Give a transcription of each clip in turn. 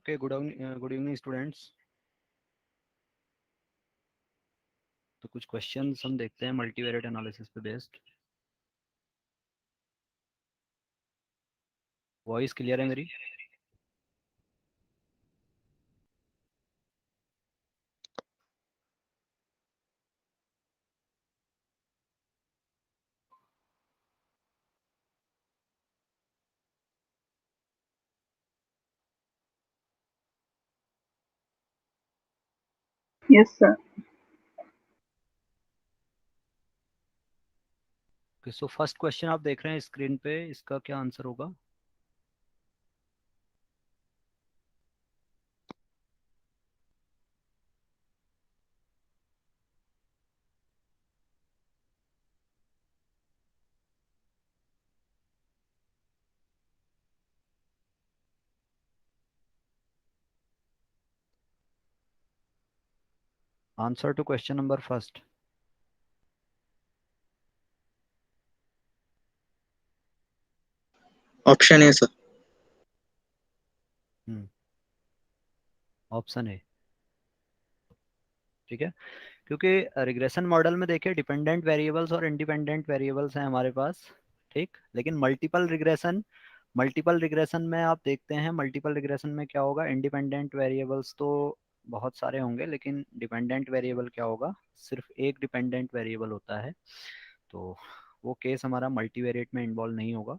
Okay, good evening students. तो कुछ questions हम देखते हैं मल्टीवेरिएट एनालिसिस पे बेस्ड। वॉइस क्लियर है मेरी? Yes, sir. So first question आप देख रहे हैं स्क्रीन पे, इसका क्या आंसर होगा? Answer to question number first. Option है सर। ऑप्शन है, ठीक है। क्योंकि रिग्रेशन मॉडल में देखिए डिपेंडेंट वेरिएबल्स और इंडिपेंडेंट वेरिएबल्स हैं हमारे पास, ठीक। लेकिन मल्टीपल रिग्रेशन में आप देखते हैं, मल्टीपल रिग्रेशन में क्या होगा, इंडिपेंडेंट वेरिएबल्स तो बहुत सारे होंगे, लेकिन डिपेंडेंट वेरिएबल क्या होगा, सिर्फ एक डिपेंडेंट वेरिएबल होता है। तो वो केस हमारा मल्टीवेरिएट में इन्वॉल्व नहीं होगा।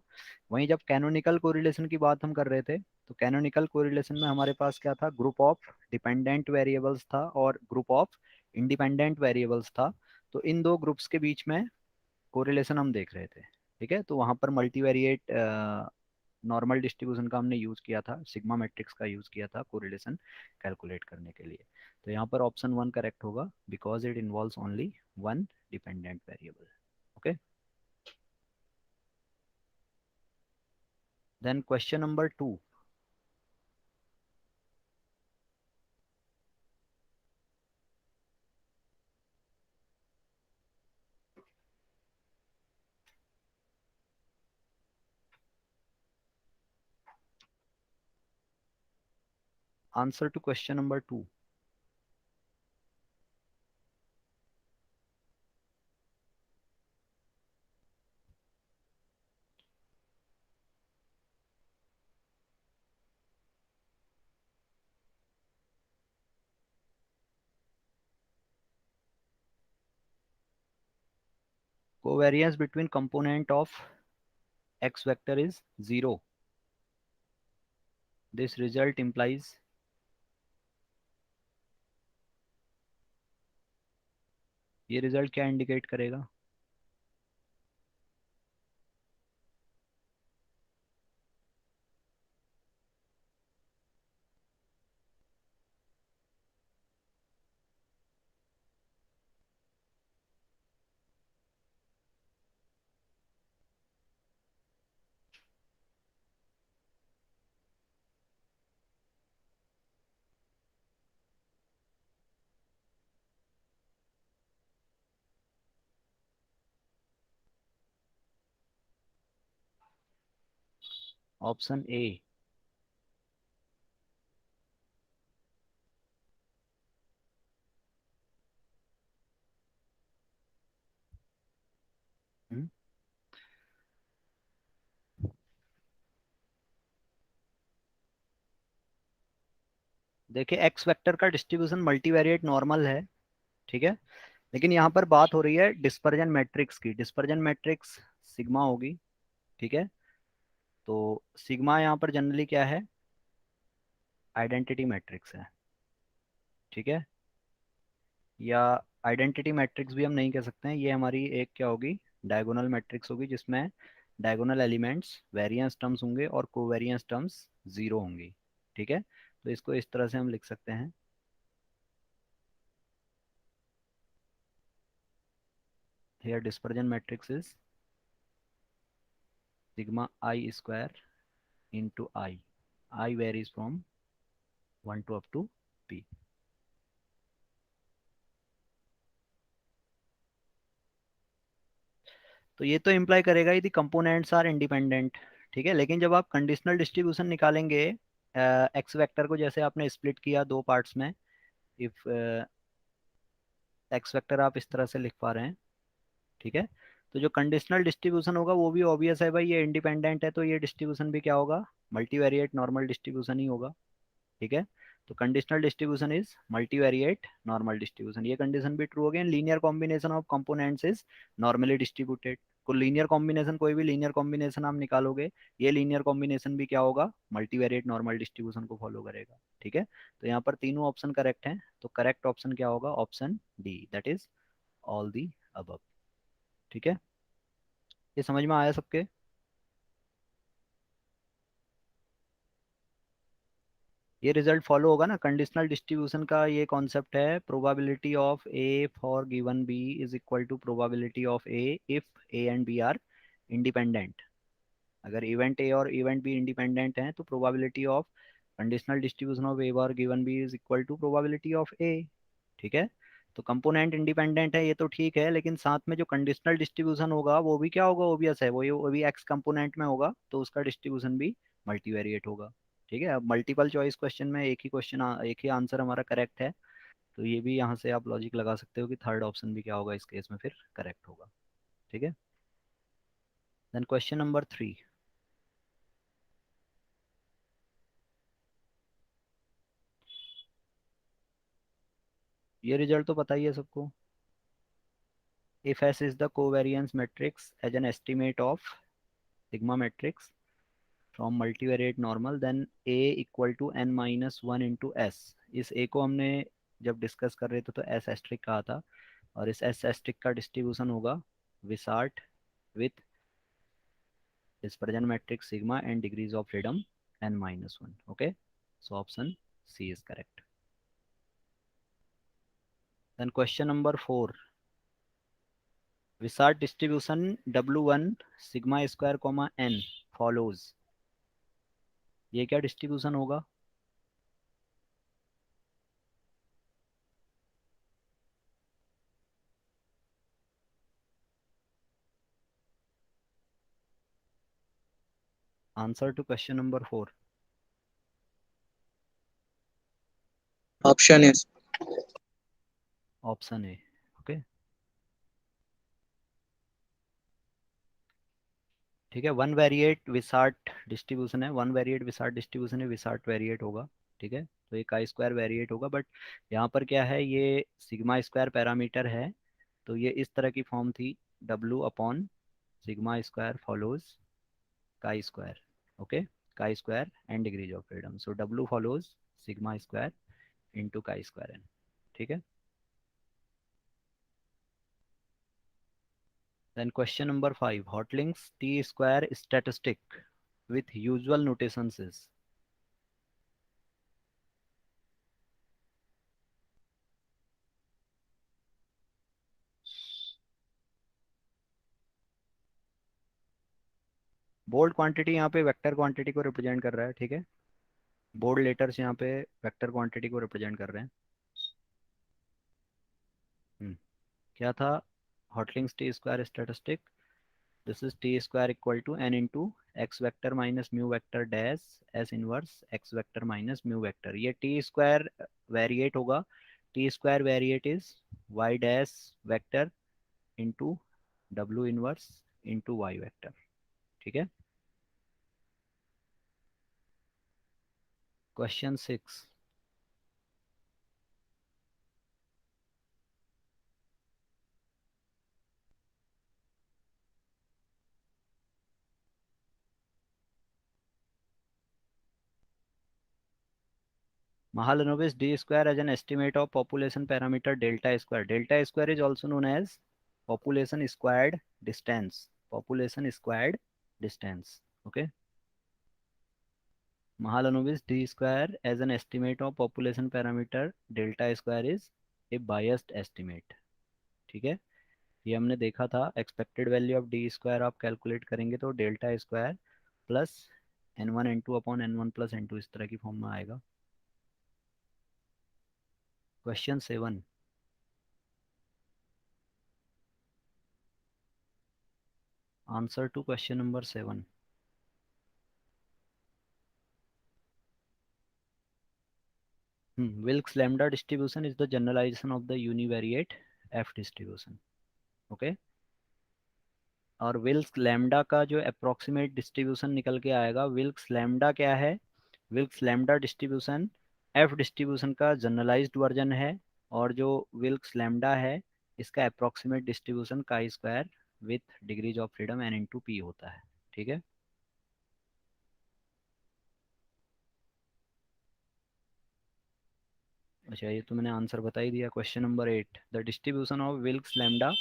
वहीं जब कैनोनिकल कोरिलेशन की बात हम कर रहे थे, तो कैनोनिकल कोरिलेशन में हमारे पास क्या था, ग्रुप ऑफ डिपेंडेंट वेरिएबल्स था और ग्रुप ऑफ इंडिपेंडेंट वेरिएबल्स था। तो इन दो ग्रुप्स के बीच में कोरिलेशन हम देख रहे थे, ठीक है। तो वहाँ पर मल्टीवेरिएट नॉर्मल डिस्ट्रीब्यूशन का हमने यूज़ किया था, सिग्मा मैट्रिक्स का यूज़ किया था कोरिलेशन कैलकुलेट करने के लिए। तो यहाँ पर ऑप्शन वन करेक्ट होगा, because it involves only one dependent variable. Okay, then question number two. Answer to question number two. covariance between component of x vector is 0. This result implies, ये result क्या indicate करेगा? Option A. देखिए x vector का distribution multivariate normal है, ठीक है। लेकिन यहाँ पर बात हो रही है डिस्पर्जन मैट्रिक्स की। डिस्पर्जन मैट्रिक्स सिग्मा होगी, ठीक है। तो सिग्मा यहाँ पर जनरली क्या है, आइडेंटिटी मैट्रिक्स है, ठीक है। या आइडेंटिटी मैट्रिक्स भी हम नहीं कह सकते हैं, ये हमारी एक क्या होगी, डायगोनल मैट्रिक्स होगी, जिसमें डायगोनल एलिमेंट्स वेरिएंस टर्म्स होंगे और कोवेरिएंस टर्म्स जीरो होंगी, ठीक है। तो इसको इस तरह से हम लिख सकते हैं, here dispersion matrix is sigma I square into I varies from 1 to up to p। तो ये तो इम्प्लाई करेगा यदि कंपोनेंट्स आर इंडिपेंडेंट, ठीक है। लेकिन जब आप कंडीशनल डिस्ट्रीब्यूशन निकालेंगे एक्स वेक्टर को जैसे आपने स्प्लिट किया दो पार्ट्स में, इफ एक्स वेक्टर आप इस तरह से लिख पा रहे हैं, ठीक है। तो जो कंडीशनल डिस्ट्रीब्यूशन होगा वो भी ऑब्वियस है भाई, ये इंडिपेंडेंट है तो ये डिस्ट्रीब्यूशन भी क्या होगा, मल्टीवेरिएट नॉर्मल डिस्ट्रीब्यूशन ही होगा, ठीक है। तो conditional distribution is multivariate normal distribution, ये कंडीशन भी ट्रू हो गई। Linear combination of components is normally distributed, को लीनियर कॉम्बिनेशन, कोई भी लीनियर कॉम्बिनेशन आप निकालोगे, ये लीनियर कॉम्बिनेशन भी क्या होगा, मल्टीवेरिएट नॉर्मल डिस्ट्रीब्यूशन को फॉलो करेगा, ठीक है। तो यहाँ पर तीनों ऑप्शन करेक्ट हैं, तो करेक्ट ऑप्शन क्या होगा, option D, that is all the above, ठीक है। ये समझ में आया सबके? ये रिजल्ट फॉलो होगा ना, कंडीशनल डिस्ट्रीब्यूशन का ये कॉन्सेप्ट है, probability of A for given B is equal to probability of A if A and B are independent. अगर इवेंट ए और इवेंट बी इंडिपेंडेंट हैं तो probability of conditional distribution of A और given B is equal to probability of A, ठीक है। तो component independent है ये तो ठीक है, लेकिन साथ में जो कंडीशनल डिस्ट्रीब्यूशन होगा वो भी क्या होगा, ओबियस है, वो भी एक्स कंपोनेंट में होगा, तो उसका डिस्ट्रीब्यूशन भी मल्टीवेरिएट होगा, ठीक है। अब मल्टीपल चॉइस क्वेश्चन में एक ही क्वेश्चन, एक ही आंसर हमारा करेक्ट है, तो ये भी यहाँ से आप लॉजिक लगा सकते हो कि थर्ड ऑप्शन भी क्या होगा इस केस में फिर करेक्ट होगा, ठीक है। Then question number 3। ये रिजल्ट तो पता ही है सबको। If S is the covariance matrix as an estimate of sigma matrix from multivariate normal, then A equal to n minus one into S. इस ए को हमने जब डिस्कस कर रहे थे तो एस एस्ट्रिक कहा था, और इस एस एस्ट्रिक का डिस्ट्रीब्यूशन होगा विसार्ट with dispersion matrix sigma and degrees of freedom n minus 1, okay, so option C is correct. Then question number 4, Wishart distribution w1 sigma square comma n follows, ये क्या distribution होगा? Answer to question number 4, option है। Option A, okay, ठीक है। One variate Wishart distribution है, one variate Wishart distribution है, Wishart variate होगा, ठीक है। तो ये काई स्क्वायर वेरिएट होगा, बट यहाँ पर क्या है, ये सिग्मा स्क्वायर पैरामीटर है, तो ये इस तरह की फॉर्म थी, W upon sigma square follows chi square, okay, chi square and degrees of freedom, so W follows sigma square into chi square N, ठीक है। Then question number 5, Hotelling's T square statistic with usual notations is, bold quantity यहाँ पे vector quantity को represent कर रहा है, ठीक है। बोल्ड लेटर्स यहाँ पे वेक्टर क्वांटिटी को रिप्रेजेंट कर रहे हैं। क्या था, Hotelling's T square statistic, this is T square equal to N into X vector minus mu vector dash S inverse X vector minus mu vector, ये टी स्क्वायर वेरिएट होगा, T square variate is Y dash vector into W inverse into Y vector, ठीक है। Question 6, Mahalanobis d square as an estimate of population parameter delta square. Delta square is also known as population squared distance. Population squared distance. Okay. Mahalanobis d square as an estimate of population parameter delta square is a biased estimate. ठीक है, ये हमने देखा था, expected value of D square आप calculate करेंगे तो delta square plus n one n two upon n one plus n two इस तरह की फॉर्म में आएगा। Question 7, answer to question number 7, Wilks lambda distribution is the generalization of the univariate F distribution. Okay. और Wilks lambda का जो approximate distribution निकल के आएगा, विल्क्स लैम्डा क्या है, Wilks lambda distribution F distribution का जनरलाइज्ड वर्जन है। और जो विल्क्स लैम्डा है, इसका approximate distribution chi square with degrees of freedom n into p होता है। ठीक है। अच्छा, ये तो मैंने आंसर बता ही दिया। Question number 8, the distribution of Wilks lambda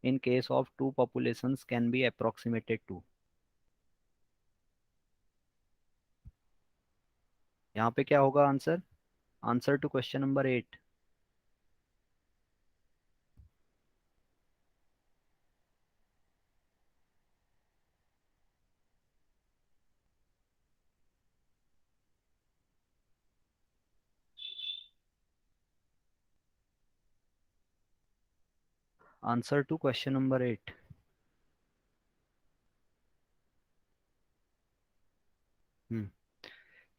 in case of two populations can be approximated to. यहाँ पे क्या होगा answer? Answer to question number 8। Answer to question number 8। Hmm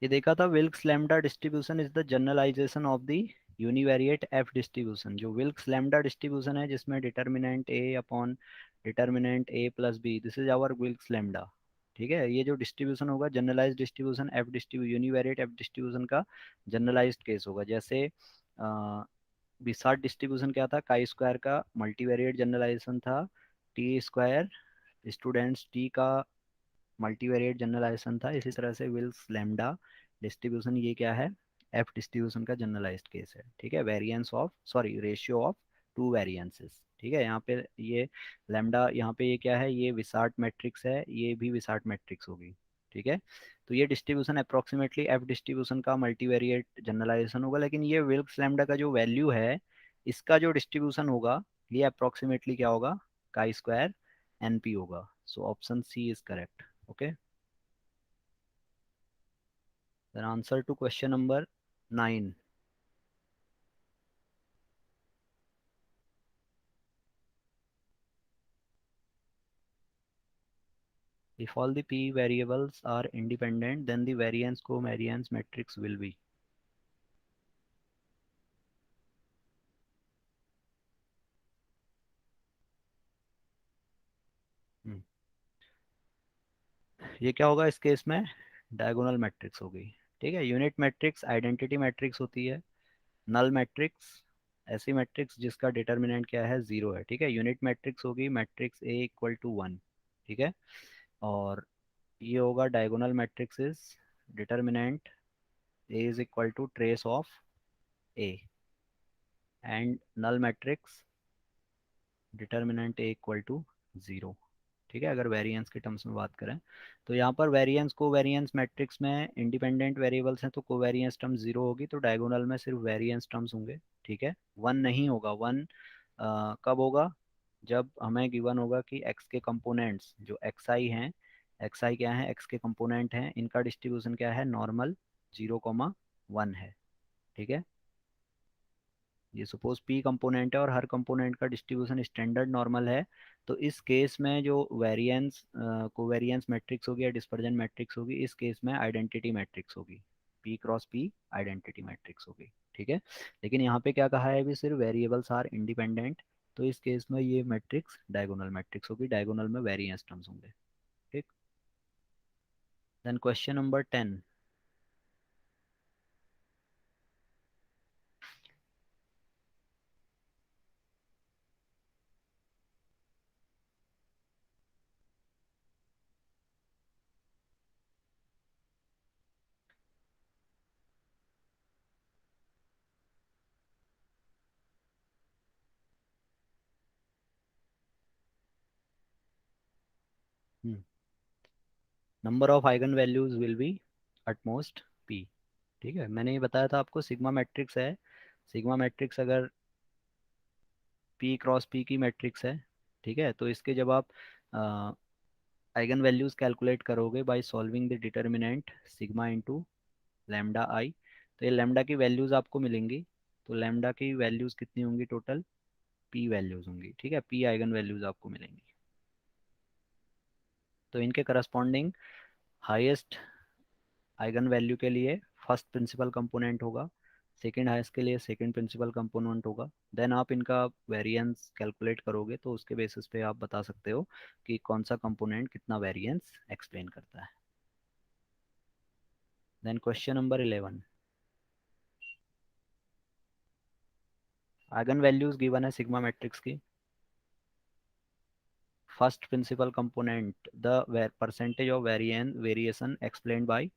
ये देखा था, Wilks lambda distribution is the generalization of the univariate F distribution. जो Wilks lambda distribution है, जिसमें determinant A upon determinant A plus B, this is our Wilks lambda. ठीक है। ये जो डिस्ट्रीब्यूशन होगा, generalize distribution F distribution, univariate F distribution का generalized case होगा। जैसे बिसार्ड डिस्ट्रीब्यूशन क्या था, काई स्क्वायर का मल्टीवेरिएट जनरलाइजेशन था। टी स्क्वायर स्टूडेंट्स टी का मल्टीवेरिएट जनरलाइजेशन था। इसी तरह से विल्स लैम्डा डिस्ट्रीब्यूशन ये क्या है, एफ डिस्ट्रीब्यूशन का जनरलाइज्ड केस है। ठीक है। Variance of, sorry, ratio of two variances. ठीक है। यहाँ पे ये लैम्डा, यहाँ पे ये क्या है, ये विसार्ट मैट्रिक्स है, ये भी विसार्ट मैट्रिक्स होगी। ठीक है। तो ये डिस्ट्रीब्यूशन अप्रोक्सीमेटली एफ डिस्ट्रीब्यूशन का मल्टीवेरिएट जनरलाइजेशन होगा। लेकिन ये विल्क्स लैम्डा का जो वैल्यू है, इसका जो डिस्ट्रीब्यूशन होगा, ये अप्रोक्सीमेटली क्या होगा, काई स्क्वायर एनपी होगा। So option C is correct. Okay. Then answer to question number 9. If all the p variables are independent, then the variance covariance matrix will be. हम्म, ये क्या होगा इस केस में? डायगोनल मैट्रिक्स होगी। ठीक है। यूनिट मैट्रिक्स आइडेंटिटी मैट्रिक्स होती है। नल मैट्रिक्स ऐसी मैट्रिक्स जिसका डिटर्मिनेंट क्या है, जीरो है। ठीक है। यूनिट मैट्रिक्स होगी matrix A equal to one. ठीक है। और ये होगा diagonal matrix is determinant A is equal to trace of A. And null matrix determinant A equal to zero. ठीक है। अगर वेरिएंस के टर्म्स में बात करें, तो यहाँ पर वेरिएंस को वेरिएंस मैट्रिक्स में इंडिपेंडेंट वेरिएबल्स हैं, तो कोवेरिएंस टर्म जीरो होगी, तो डायगोनल में सिर्फ वेरिएंस टर्म्स होंगे। ठीक है। वन नहीं होगा। वन कब होगा? जब हमें गिवन होगा कि एक्स के कंपोनेंट्स जो एक्स आई हैं, एक्स आई क्या है, एक्स के कंपोनेंट हैं, इनका डिस्ट्रीब्यूशन क्या है, नॉर्मल 0,1 है। ठीक है। ये सपोज पी कंपोनेंट है और हर कंपोनेंट का डिस्ट्रीब्यूशन स्टैंडर्ड नॉर्मल है। तो इस केस में जो वेरिएंस कोवेरिएंस मैट्रिक्स होगी या डिस्पर्जन मैट्रिक्स होगी, इस केस में आइडेंटिटी मैट्रिक्स होगी। P cross P identity matrix होगी। ठीक है। लेकिन यहाँ पे क्या कहा है, अभी सिर्फ वेरिएबल्स आर इंडिपेंडेंट, तो इस केस में ये मैट्रिक्स डायगोनल मैट्रिक्स होगी। डायगोनल में वेरिएंस टर्म्स होंगे। ठीक। Then question number 10। Number of eigen values will be at most P. ठीक है। मैंने ये बताया था आपको, सिग्मा मैट्रिक्स है। सिग्मा मैट्रिक्स अगर पी क्रॉस पी की मैट्रिक्स है, ठीक है, तो इसके जब आप आइगन वैल्यूज कैलकुलेट करोगे by solving the determinant sigma into lambda I, तो ये लैम्डा की वैल्यूज आपको मिलेंगी। तो लैम्डा की वैल्यूज कितनी होंगी टोटल? पी वैल्यूज होंगी। ठीक है। पी आइगन वैल्यूज आपको मिलेंगी। तो इनके करस्पॉन्डिंग हाईएस्ट आइगन वैल्यू के लिए फर्स्ट प्रिंसिपल कंपोनेंट होगा, सेकेंड हाईएस्ट के लिए सेकेंड प्रिंसिपल कंपोनेंट होगा। देन आप इनका वेरिएंस कैलकुलेट करोगे तो उसके बेसिस पे आप बता सकते हो कि कौन सा कंपोनेंट कितना वेरिएंस एक्सप्लेन करता है। Then question number 11, eigen values given है सिग्मा मैट्रिक्स की। First principal component the percentage of variation explained by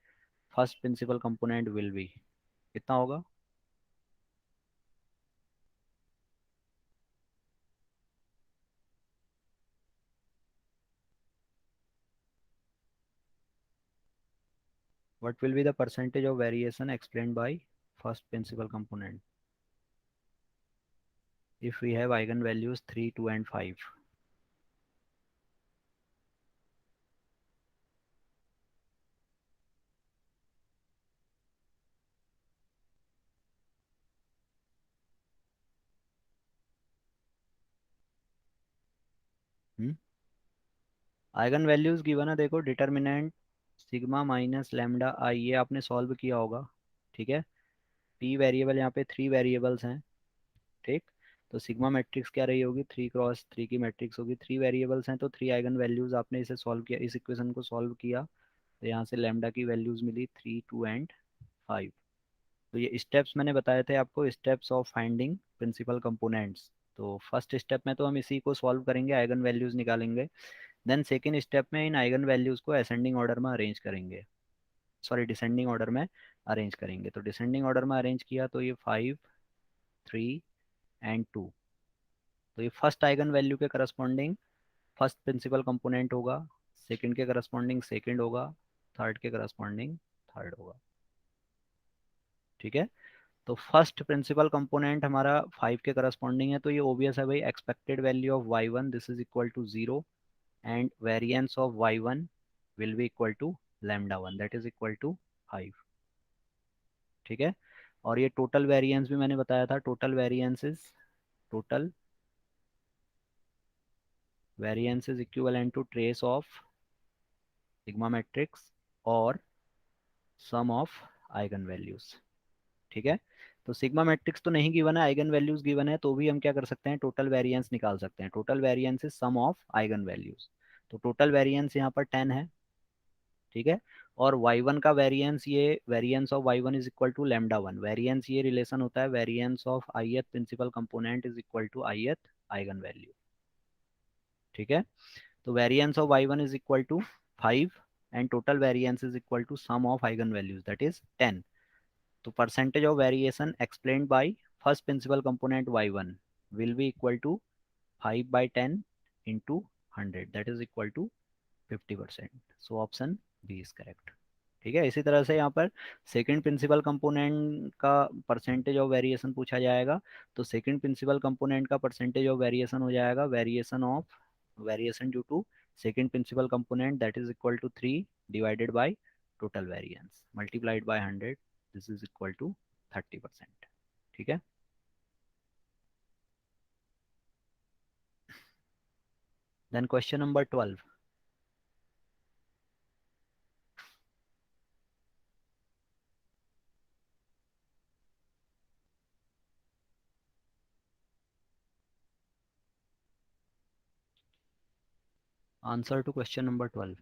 first principal component will be, कितना होगा? What will be the percentage of variation explained by first principal component if we have eigenvalues 3, 2 and 5? Eigen values given है, देखो determinant sigma minus lambda आई, ये आपने solve किया होगा। ठीक है, पी वेरिएबल यहाँ पे 3 वेरिएबल्स हैं। ठीक, तो सिग्मा मैट्रिक्स क्या रही होगी, 3 क्रॉस 3 की मैट्रिक्स होगी। 3 वेरिएबल्स हैं तो 3 आइगन वैल्यूज, आपने इसे सॉल्व किया, इस इक्वेशन को सॉल्व किया तो यहाँ से लैम्डा की वैल्यूज मिली 3, 2 एंड 5। तो ये स्टेप्स मैंने बताए थे आपको, steps of finding principal components. तो फर्स्ट स्टेप में तो हम इसी को सॉल्व करेंगे, आइगन वैल्यूज निकालेंगे। देन सेकेंड स्टेप में इन आइगन वैल्यूज को असेंडिंग ऑर्डर में अरेंज करेंगे, सॉरी डिसेंडिंग ऑर्डर में अरेंज करेंगे। तो डिसेंडिंग ऑर्डर में अरेंज किया तो ये 5, 3 एंड 2, तो ये फर्स्ट आइगन वैल्यू के करस्पॉन्डिंग फर्स्ट प्रिंसिपल कंपोनेंट होगा, सेकंड के करस्पॉन्डिंग सेकंड होगा, थर्ड के करस्पॉन्डिंग थर्ड होगा। ठीक है, तो फर्स्ट प्रिंसिपल कंपोनेंट हमारा 5 के करस्पॉन्डिंग है, तो ये ओबियस है भाई, expected value of y1 this is equal to 0 and variance of y1 will be equal to lambda 1 that is equal to 5। ठीक है, और ये टोटल वेरिएंस भी मैंने बताया था, total variance is equivalent to trace of sigma matrix और sum of eigen values. ठीक है, तो सिग्मा मैट्रिक्स तो नहीं गिवन है, आइगन वैल्यूज गिवन है, तो भी हम क्या कर सकते हैं, टोटल वेरिएंस निकाल सकते हैं। Total variance is sum of eigen values, तो टोटल वेरिएंस यहाँ पर 10 है। ठीक है, और y1 का वेरिएंस, ये variance of y1 is equal to lambda 1, variance ये रिलेशन होता है, variance of ith principal component is equal to ith eigen value. ठीक है, तो variance of y1 is equal to 5 and total variance is equal to sum of eigen values that is 10। तो percentage of variation explained by first principal component y1 will be equal to 5/10 into 100 that is equal to 50%। So option B is correct. ठीक है, इसी तरह से यहाँ पर second principal component का percentage of variation पूछा जाएगा, तो सेकंड प्रिंसिपल कंपोनेंट का परसेंटेज ऑफ वेरिएशन हो जाएगा variation due to second principal component that is equal to 3 divided by total variance multiplied by 100 this is equal to 30%। ठीक है, then question number 12, answer to question number 12।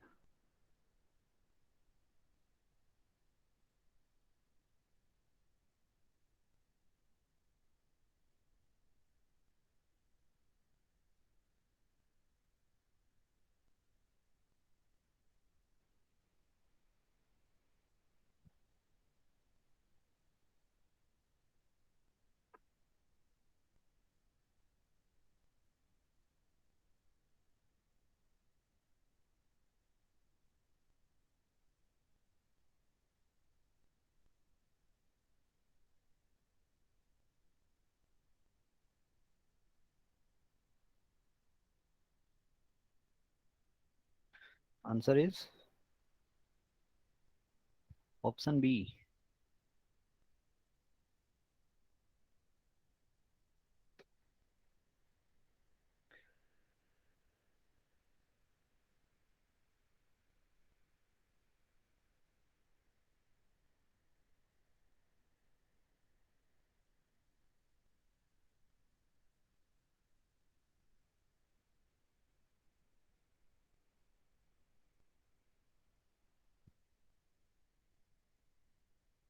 Answer is option B.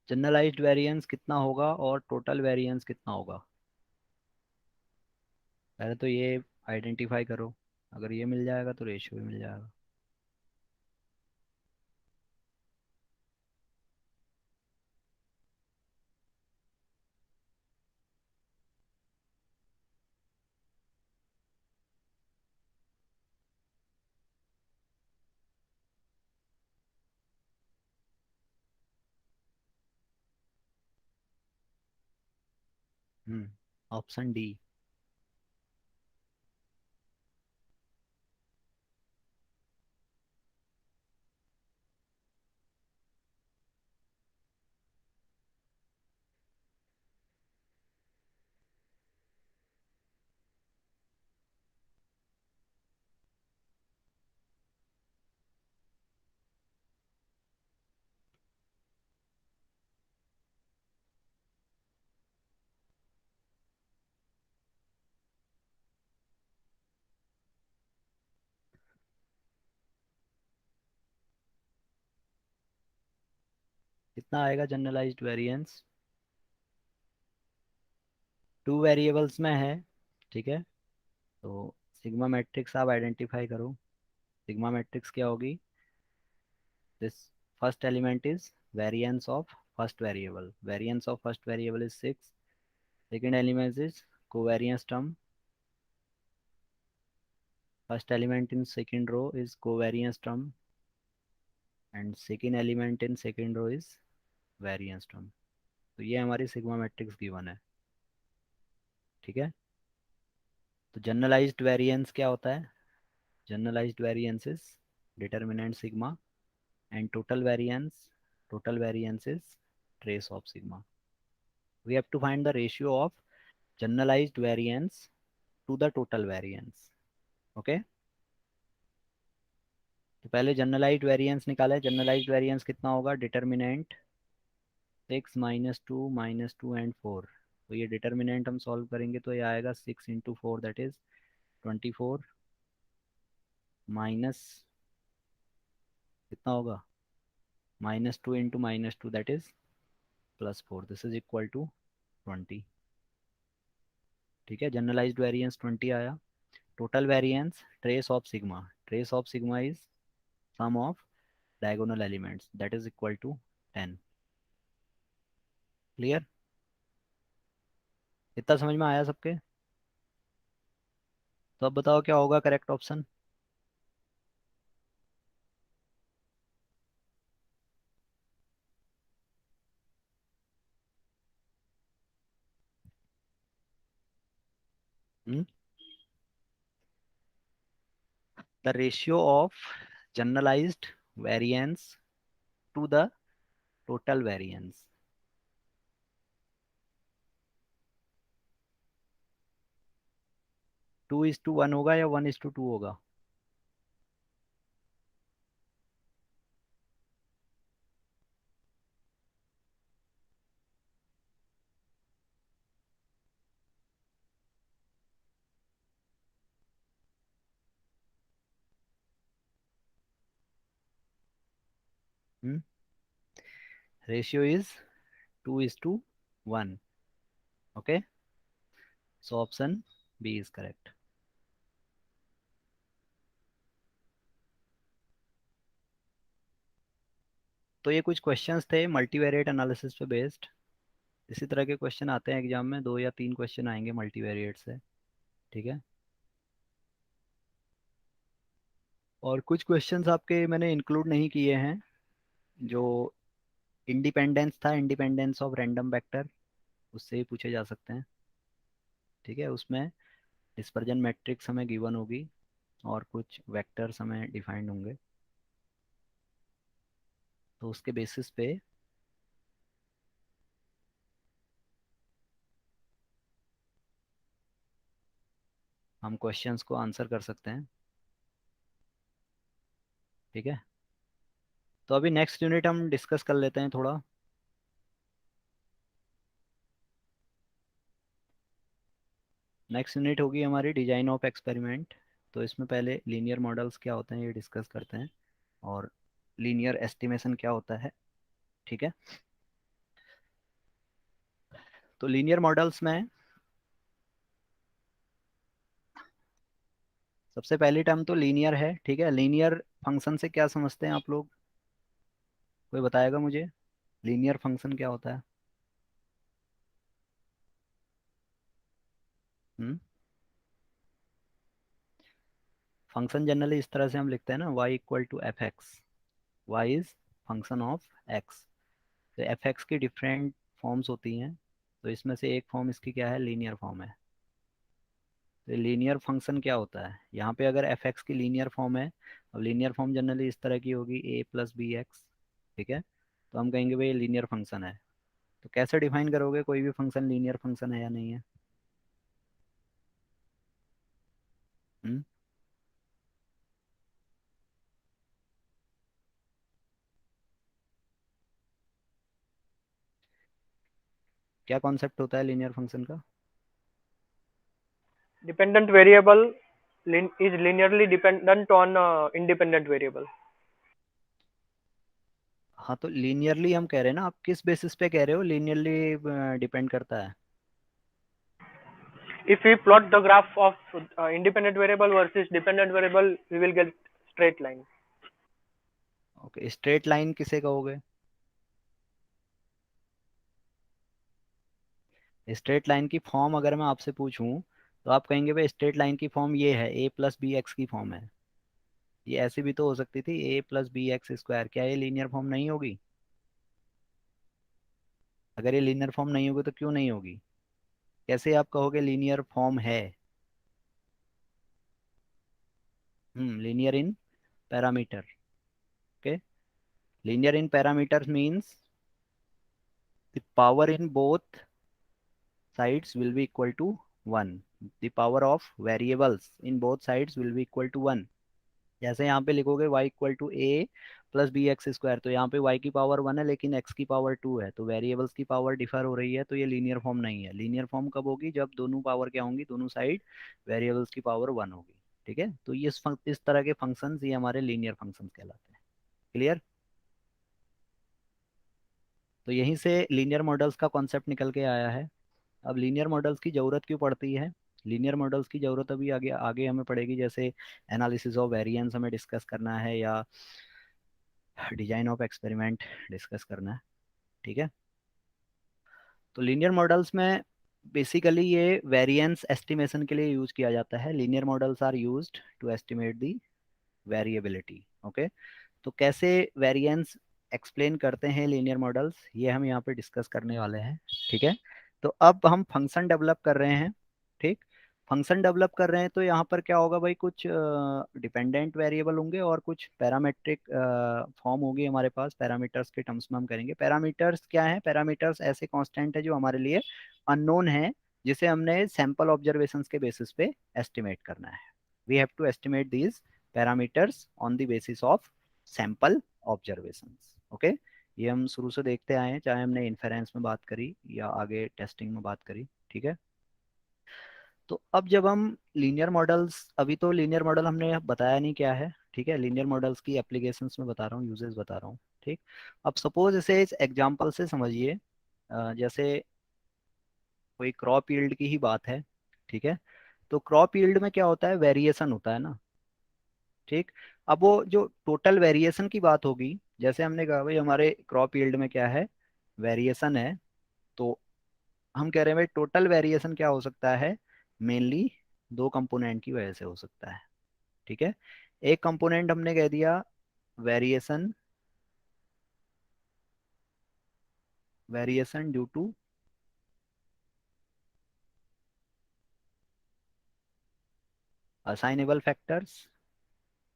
Generalized variance कितना होगा और total variance कितना होगा? पहले तो ये आइडेंटिफाई करो। अगर ये मिल जाएगा तो रेशियो भी मिल जाएगा। Option D. कितना आएगा जनरलाइज्ड वेरिएंस? टू वेरिएबल्स में है। ठीक है। तो सिग्मा मैट्रिक्स आप आइडेंटिफाई करो। सिग्मा मैट्रिक्स क्या होगी? This first element is variance of first variable. Variance of first variable is 6। Second element is covariance term. First element in second row is covariance term and second element in second row is variance term. तो ये हमारी sigma matrix given है। ठीक है। तो generalised variance क्या होता है? Generalized variance is determinant sigma and total variance is trace of sigma. We have to find the ratio of generalized variance to the total variance. Okay. तो पहले generalised variance निकाला है। जनरलाइज्ड वेरिएंस कितना होगा? Determinant 6 -2 -2 and 4। तो ये determinant हम solve करेंगे तो ये आएगा 6 × 4 दैट इज 24 माइनस कितना होगा? -2 × -2 that is +4। This is equal to 20। ठीक है। जनरलाइज्ड वेरिएंस 20 आया। Total variance trace of sigma. Trace of sigma is sum of diagonal elements that is equal to 10। Clear? इतना समझ में आया सबके? तो अब बताओ क्या होगा correct option? The ratio of generalized variance to the total variance. 2:1 होगा या 1:2 होगा? Ratio is 2:1। Okay. So option B is correct. तो ये कुछ क्वेश्चंस थे मल्टीवेरिएट एनालिसिस पे बेस्ड। इसी तरह के क्वेश्चन आते हैं एग्जाम में, 2 या 3 क्वेश्चन आएंगे मल्टीवेरिएट से। ठीक है। और कुछ क्वेश्चंस आपके मैंने इंक्लूड नहीं किए हैं। जो इंडिपेंडेंस था, इंडिपेंडेंस ऑफ रैंडम वेक्टर, उससे ही पूछे जा सकते हैं। ठीक है। उसमें डिस्पर्जन मैट्रिक्स हमें गिवन होगी और कुछ वेक्टर्स हमें डिफाइंड होंगे। तो उसके बेसिस पे हम क्वेश्चंस को आंसर कर सकते हैं। ठीक है। तो अभी नेक्स्ट यूनिट हम डिस्कस कर लेते हैं थोड़ा। नेक्स्ट यूनिट होगी हमारी डिजाइन ऑफ एक्सपेरिमेंट। तो इसमें पहले लीनियर मॉडल्स क्या होते हैं ये डिस्कस करते हैं और लीनियर एस्टिमेशन क्या होता है। ठीक है। तो लीनियर मॉडल्स में सबसे पहली टर्म तो लीनियर है, ठीक है। लीनियर फंक्शन से क्या समझते हैं आप लोग? कोई बताएगा मुझे, लीनियर फंक्शन क्या होता है? हम्म। फंक्शन जनरली इस तरह से हम लिखते हैं ना, y equal to f x. Y is function of x. तो एफ एक्स की डिफरेंट फॉर्म्स होती हैं, तो इसमें से एक फॉर्म इसकी क्या है, लीनियर फॉर्म है। तो लीनियर फंक्शन क्या होता है, यहाँ पे अगर एफ एक्स की लीनियर फॉर्म है, अब लीनियर फॉर्म जनरली इस तरह की होगी, ए प्लस बी एक्स, ठीक है। तो हम कहेंगे भाई ये लीनियर फंक्शन है। तो कैसे डिफाइन करोगे कोई भी फंक्शन लीनियर फंक्शन है या नहीं है? हम्म। क्या कॉन्सेप्ट होता है लीनियर फंक्शन का? Dependent variable is linearly dependent on independent variable. हाँ, तो लीनियरली हम कह रहे हैं ना, आप किस बेसिस पे कह रहे हो लीनियरली डिपेंड करता है? If we plot the graph of independent variable versus dependent variable, we will get straight line. Okay, straight line किसे कहोगे? स्ट्रेट लाइन की फॉर्म अगर मैं आपसे पूछूं, तो आप कहेंगे भाई स्ट्रेट लाइन की फॉर्म ये है, ए प्लस बी एक्स की फॉर्म है। ये ऐसी भी तो हो सकती थी, ए प्लस बी एक्स स्क्वायर। क्या ये लीनियर फॉर्म नहीं होगी? अगर ये लीनियर फॉर्म नहीं होगी तो क्यों नहीं होगी? कैसे आप कहोगे लीनियर फॉर्म है? Linear in parameter. Okay, linear in parameter means the power in both sides will be equal to 1. The power of variables in both sides will be equal to 1. जैसे यहाँ पे लिखोगे y equal to a plus b x square, तो यहाँ पे y की power 1 है लेकिन x की पावर 2 है, तो वेरिएबल्स की पावर डिफर हो रही है, तो ये लीनियर फॉर्म नहीं है। लीनियर फॉर्म कब होगी? जब दोनों पावर क्या होंगी, दोनों साइड वेरिएबल्स की पावर 1 होगी, ठीक है। तो ये इस तरह के फंक्शंस ये हमारे लीनियर फंक्शंस कहलाते हैं। क्लियर? तो यहीं से लीनियर मॉडल्स का कॉन्सेप्ट निकल के आया है। अब लीनियर मॉडल्स की ज़रूरत क्यों पड़ती है? लीनियर मॉडल्स की ज़रूरत अभी आगे आगे हमें पड़ेगी, जैसे एनालिसिस ऑफ वेरिएंस हमें डिस्कस करना है, या डिजाइन ऑफ एक्सपेरिमेंट डिस्कस करना है, ठीक है। तो लीनियर मॉडल्स में बेसिकली ये वेरिएंस एस्टिमेशन के लिए यूज किया जाता है। Linear models are used to estimate the variability. Okay, तो कैसे वेरिएंस एक्सप्लेन करते हैं लीनियर मॉडल्स, ये हम यहाँ पे डिस्कस करने वाले हैं, ठीक है। तो अब हम फंक्शन डेवलप कर रहे हैं, ठीक। फंक्शन डेवलप कर रहे हैं तो यहाँ पर क्या होगा भाई, कुछ डिपेंडेंट वेरिएबल होंगे और कुछ पैरामेट्रिक फॉर्म होगी हमारे पास। पैरामीटर्स के टर्म्स में हम करेंगे। पैरामीटर्स क्या है? पैरामीटर्स ऐसे कांस्टेंट है जो हमारे लिए अननोन है, जिसे हमने सैंपल ऑब्जर्वेशंस के बेसिस पे एस्टिमेट करना है। We have to estimate these parameters on the basis of sample observations. Okay, ये हम शुरू से देखते आए हैं, चाहे हमने इन्फेरेंस में बात करी या आगे टेस्टिंग में बात करी, ठीक है। तो अब जब हम लीनियर मॉडल्स, अभी तो लीनियर मॉडल हमने बताया नहीं क्या है, ठीक है। लीनियर मॉडल्स की एप्लीकेशंस में बता रहा हूँ, यूजेस बता रहा हूँ, ठीक। अब सपोज इसे इस एग्जांपल से समझिए। जैसे कोई क्रॉप यील्ड की ही बात है, ठीक है। तो क्रॉप यील्ड में क्या होता है, वेरिएशन होता है ना, ठीक। अब वो जो टोटल वेरिएशन की बात होगी, जैसे हमने कहा भाई हमारे क्रॉप यील्ड में क्या है, वेरिएशन है, तो हम कह रहे हैं भाई टोटल वेरिएशन क्या हो सकता है, मेनली दो कंपोनेंट की वजह से हो सकता है, ठीक है। एक कंपोनेंट हमने कह दिया variation, variation due to assignable factors,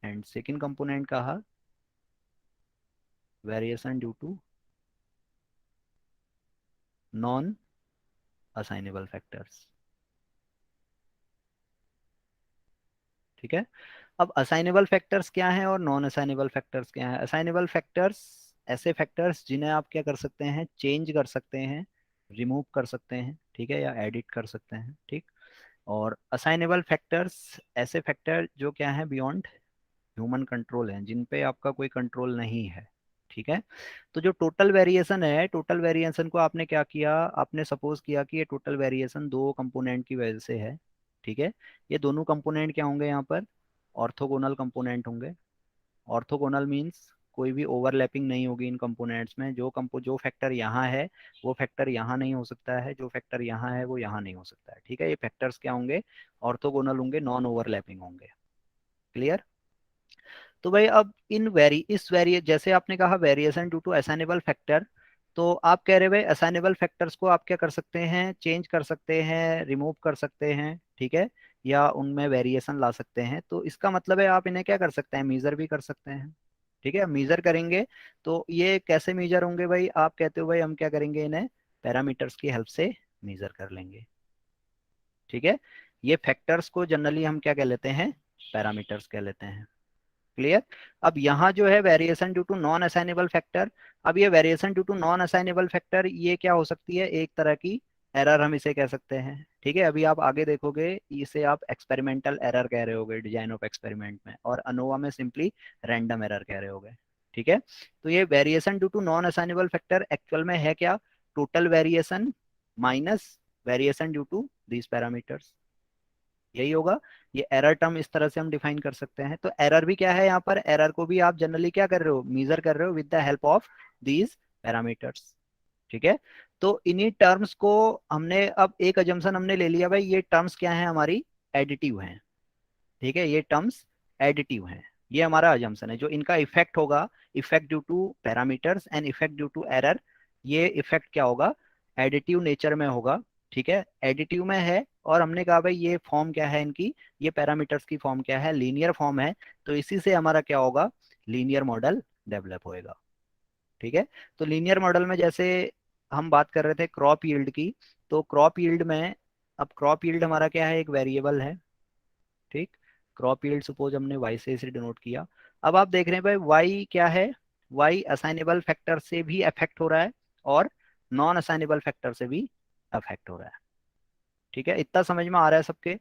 and second component कहा variation due to non assignable factors, ठीक है। अब असाइनेबल फैक्टर्स क्या हैं और नॉन असाइनेबल फैक्टर्स क्या हैं? असाइनेबल फैक्टर्स ऐसे फैक्टर्स जिन्हें आप क्या कर सकते हैं, चेंज कर सकते हैं, रिमूव कर सकते हैं, ठीक है, या एडिट कर सकते हैं, ठीक। और असाइनेबल फैक्टर्स ऐसे फैक्टर जो क्या है, बियॉन्ड ह्यूमन कंट्रोल हैं, जिन पे आपका कोई कंट्रोल नहीं है, ठीक है। तो जो टोटल वेरिएशन है, टोटल वेरिएशन को आपने क्या किया, आपने सपोज किया कि ये टोटल वेरिएशन दो कंपोनेंट की वजह से है। ठीक है। ये दोनों कंपोनेंट क्या होंगे यहाँ पर, ऑर्थोगोनल कंपोनेंट होंगे। ऑर्थोगोनल मींस कोई भी ओवरलैपिंग नहीं होगी इन कंपोनेंट्स में। जो फैक्टर यहाँ है वो फैक्टर यहाँ नहीं हो सकता है, जो फैक्टर यहाँ है वो यहाँ नहीं हो सकता है। ठीक है। ये फैक्टर्स क्या होंगे, ऑर्थोगोनल होंगे, नॉन ओवरलैपिंग होंगे। क्लियर। तो भाई अब इन वेरी इस वेरिए जैसे आपने कहा variation due to assignable factor, तो आप कह रहे भाई असाइनेबल फैक्टर्स को आप क्या कर सकते हैं, चेंज कर सकते हैं, रिमूव कर सकते हैं। ठीक है। या उनमें वेरिएशन ला सकते हैं। तो इसका मतलब है आप इन्हें क्या कर सकते हैं, मीजर भी कर सकते हैं। ठीक है। मीजर करेंगे तो ये कैसे मीजर होंगे भाई, आप कहते हो भाई हम क्या करेंगे, इन्हें पैरामीटर्स की हेल्प से मीजर कर लेंगे। ठीक है। ये फैक्टर्स को जनरली हम क्या कह लेते हैं, पैरामीटर्स कह लेते हैं। क्लियर। अब यहाँ जो है variation due to non assignable factor, अब ये variation due to non assignable factor ये क्या हो सकती है, एक तरह की एरर हम इसे कह सकते हैं। ठीक है। अभी आप आगे देखोगे इसे आप एक्सपेरिमेंटल एरर कह रहे होगे डिजाइन ऑफ एक्सपेरिमेंट में, और अनोवा में सिंपली रैंडम एरर कह रहे होगे। ठीक है। तो ये variation due to non assignable factor actual में है क्या, total variation minus variation due to these parameters, यही होगा। ये एरर टर्म इस तरह से हम डिफाइन कर सकते हैं। तो एरर भी क्या है यहाँ पर, एरर को भी आप जनरली क्या कर रहे हो, मीजर कर रहे हो with the help of these parameters. ठीक है। तो इन्हीं टर्म्स को हमने अब एक अजम्पशन हमने ले लिया भाई, ये टर्म्स क्या है हमारी, एडिटिव हैं। ठीक है। ये टर्म्स एडिटिव हैं, ये हमारा अजम्पशन है। जो इनका इफेक्ट होगा, effect due to parameters and effect due to error, ये इफेक्ट क्या होगा, एडिटिव नेचर में होगा। ठीक है। एडिटिव में है, और हमने कहा भाई ये फॉर्म क्या है इनकी, ये पैरामीटर्स की फॉर्म क्या है, लीनियर फॉर्म है। तो इसी से हमारा क्या होगा, लीनियर मॉडल डेवलप होएगा। ठीक है। तो लीनियर मॉडल में जैसे हम बात कर रहे थे क्रॉप यील्ड की, तो क्रॉप यील्ड में, अब क्रॉप यील्ड हमारा क्या है, एक वेरिएबल है। ठीक। क्रॉप यील्ड सपोज हमने वाई से इसे डिनोट किया। अब आप देख रहे हैं भाई वाई क्या है, वाई असाइनेबल फैक्टर से भी अफेक्ट हो रहा है, और नॉन असाइनेबल फैक्टर से भी अफेक्ट हो रहा है। ठीक है। इतना समझ में आ रहा है सबके।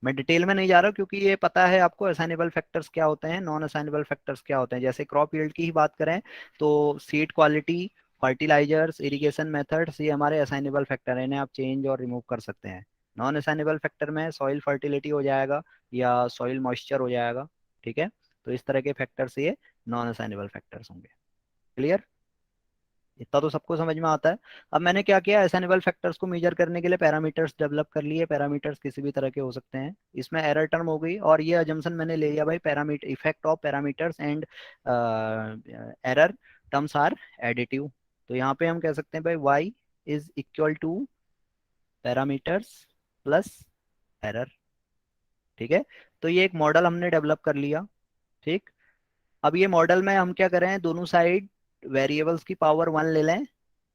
मैं डिटेल में नहीं जा रहा हूँ, क्योंकि ये पता है आपको असाइनेबल फैक्टर्स क्या होते हैं, नॉन असाइनेबल फैक्टर्स क्या होते हैं। जैसे क्रॉप यील्ड की ही बात करें तो seed quality, fertilizers, irrigation methods, ये हमारे असाइनेबल फैक्टर हैं, इन्हें आप चेंज और रिमूव कर सकते हैं। नॉन असाइनेबल फैक्टर में सॉइल फर्टिलिटी हो जाएगा, या सॉइल मॉइस्चर हो जाएगा। ठीक है। तो इस तरह के फैक्टर्स ये नॉन असाइनेबल फैक्टर्स होंगे। क्लियर। इतना तो सबको समझ में आता है। अब मैंने क्या किया, असाइनेबल फैक्टर्स को मेजर करने के लिए पैरामीटर्स डेवलप कर लिए। पैरामीटर्स किसी भी तरह के हो सकते हैं, इसमें एरर टर्म हो गई, और ये अजम्पशन मैंने ले लिया भाई, parameter effect of parameters and error terms are additive. तो यहाँ पे हम कह सकते हैं भाई y is equal to parameters plus error. ठीक है। तो ये एक मॉडल हमने डेवलप कर लिया। ठीक। अब ये मॉडल में हम क्या करें, दोनों साइड वेरिएबल्स की पावर वन ले लें।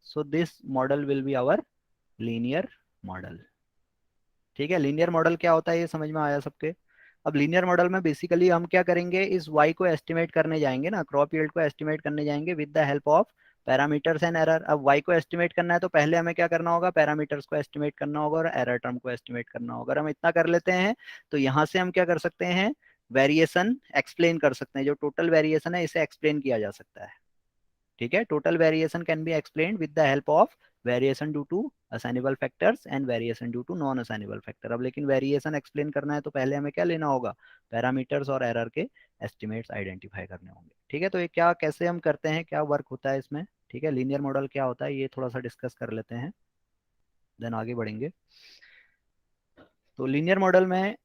So this model will be our linear model. ठीक है। लीनियर मॉडल क्या होता है ये समझ में आया सबके। अब लीनियर मॉडल में बेसिकली हम क्या करेंगे, इस y को एस्टिमेट करने जाएंगे ना, क्रॉप यील्ड को एस्टिमेट करने जाएंगे with the help of parameters and error. अब y को एस्टिमेट करना है तो पहले हमें क्या करना होगा, पैरामीटर्स को एस्टिमेट करना होगा और एरर टर्म को एस्टिमेट करना होगा। अगर हम इतना कर लेते हैं तो यहाँ से हम क्या कर सकते हैं, वेरिएशन एक्सप्लेन कर सकते हैं। जो टोटल वेरिएशन है इसे एक्सप्लेन किया जा सकता है। ठीक है। Total variation can be explained with the help of variation due to assignable factors and variation due to non assignable factor. अब लेकिन वेरिएशन एक्सप्लेन करना है तो पहले हमें क्या लेना होगा, पैरामीटर्स और एरर के एस्टिमेट्स आइडेंटिफाई करने होंगे। ठीक है। तो ये क्या कैसे हम करते हैं, क्या वर्क होता है इसमें। ठीक है। लीनियर मॉडल क्या होता है ये थोड़ा सा डिस्कस कर लेते हैं, देन आगे बढ़ेंगे। तो लीनियर मॉडल में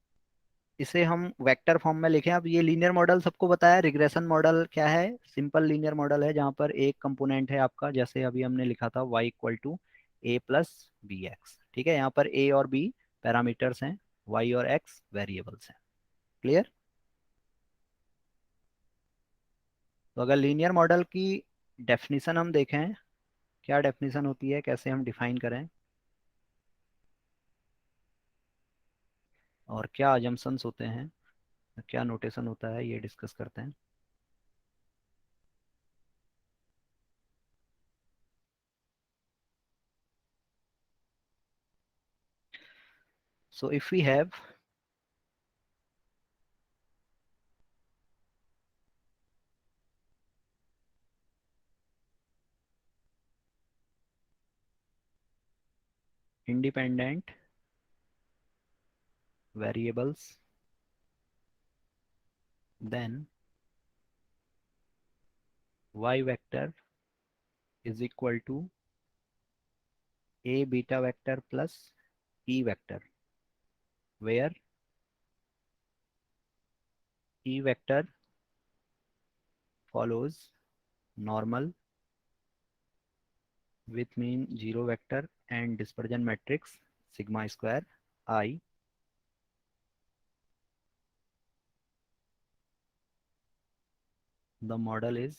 इसे हम वेक्टर फॉर्म में लिखें। अब ये लीनियर मॉडल सबको बताया, रिग्रेशन मॉडल क्या है, सिंपल लीनियर मॉडल है जहाँ पर एक कंपोनेंट है आपका, जैसे अभी हमने लिखा था y equal to a plus b x. ठीक है। यहाँ पर a और b पैरामीटर्स हैं, y और x वेरिएबल्स हैं। क्लियर। तो अगर लीनियर मॉडल की डेफिनेशन हम देखें, क्या डेफिनेशन होती है, कैसे हम डिफाइन करें, और क्या अजम्पशंस होते हैं, क्या नोटेशन होता है, ये डिस्कस करते हैं। So if we have, independent variables, then y vector is equal to a beta vector plus e vector, where e vector follows normal with mean zero vector and dispersion matrix sigma square I. The model is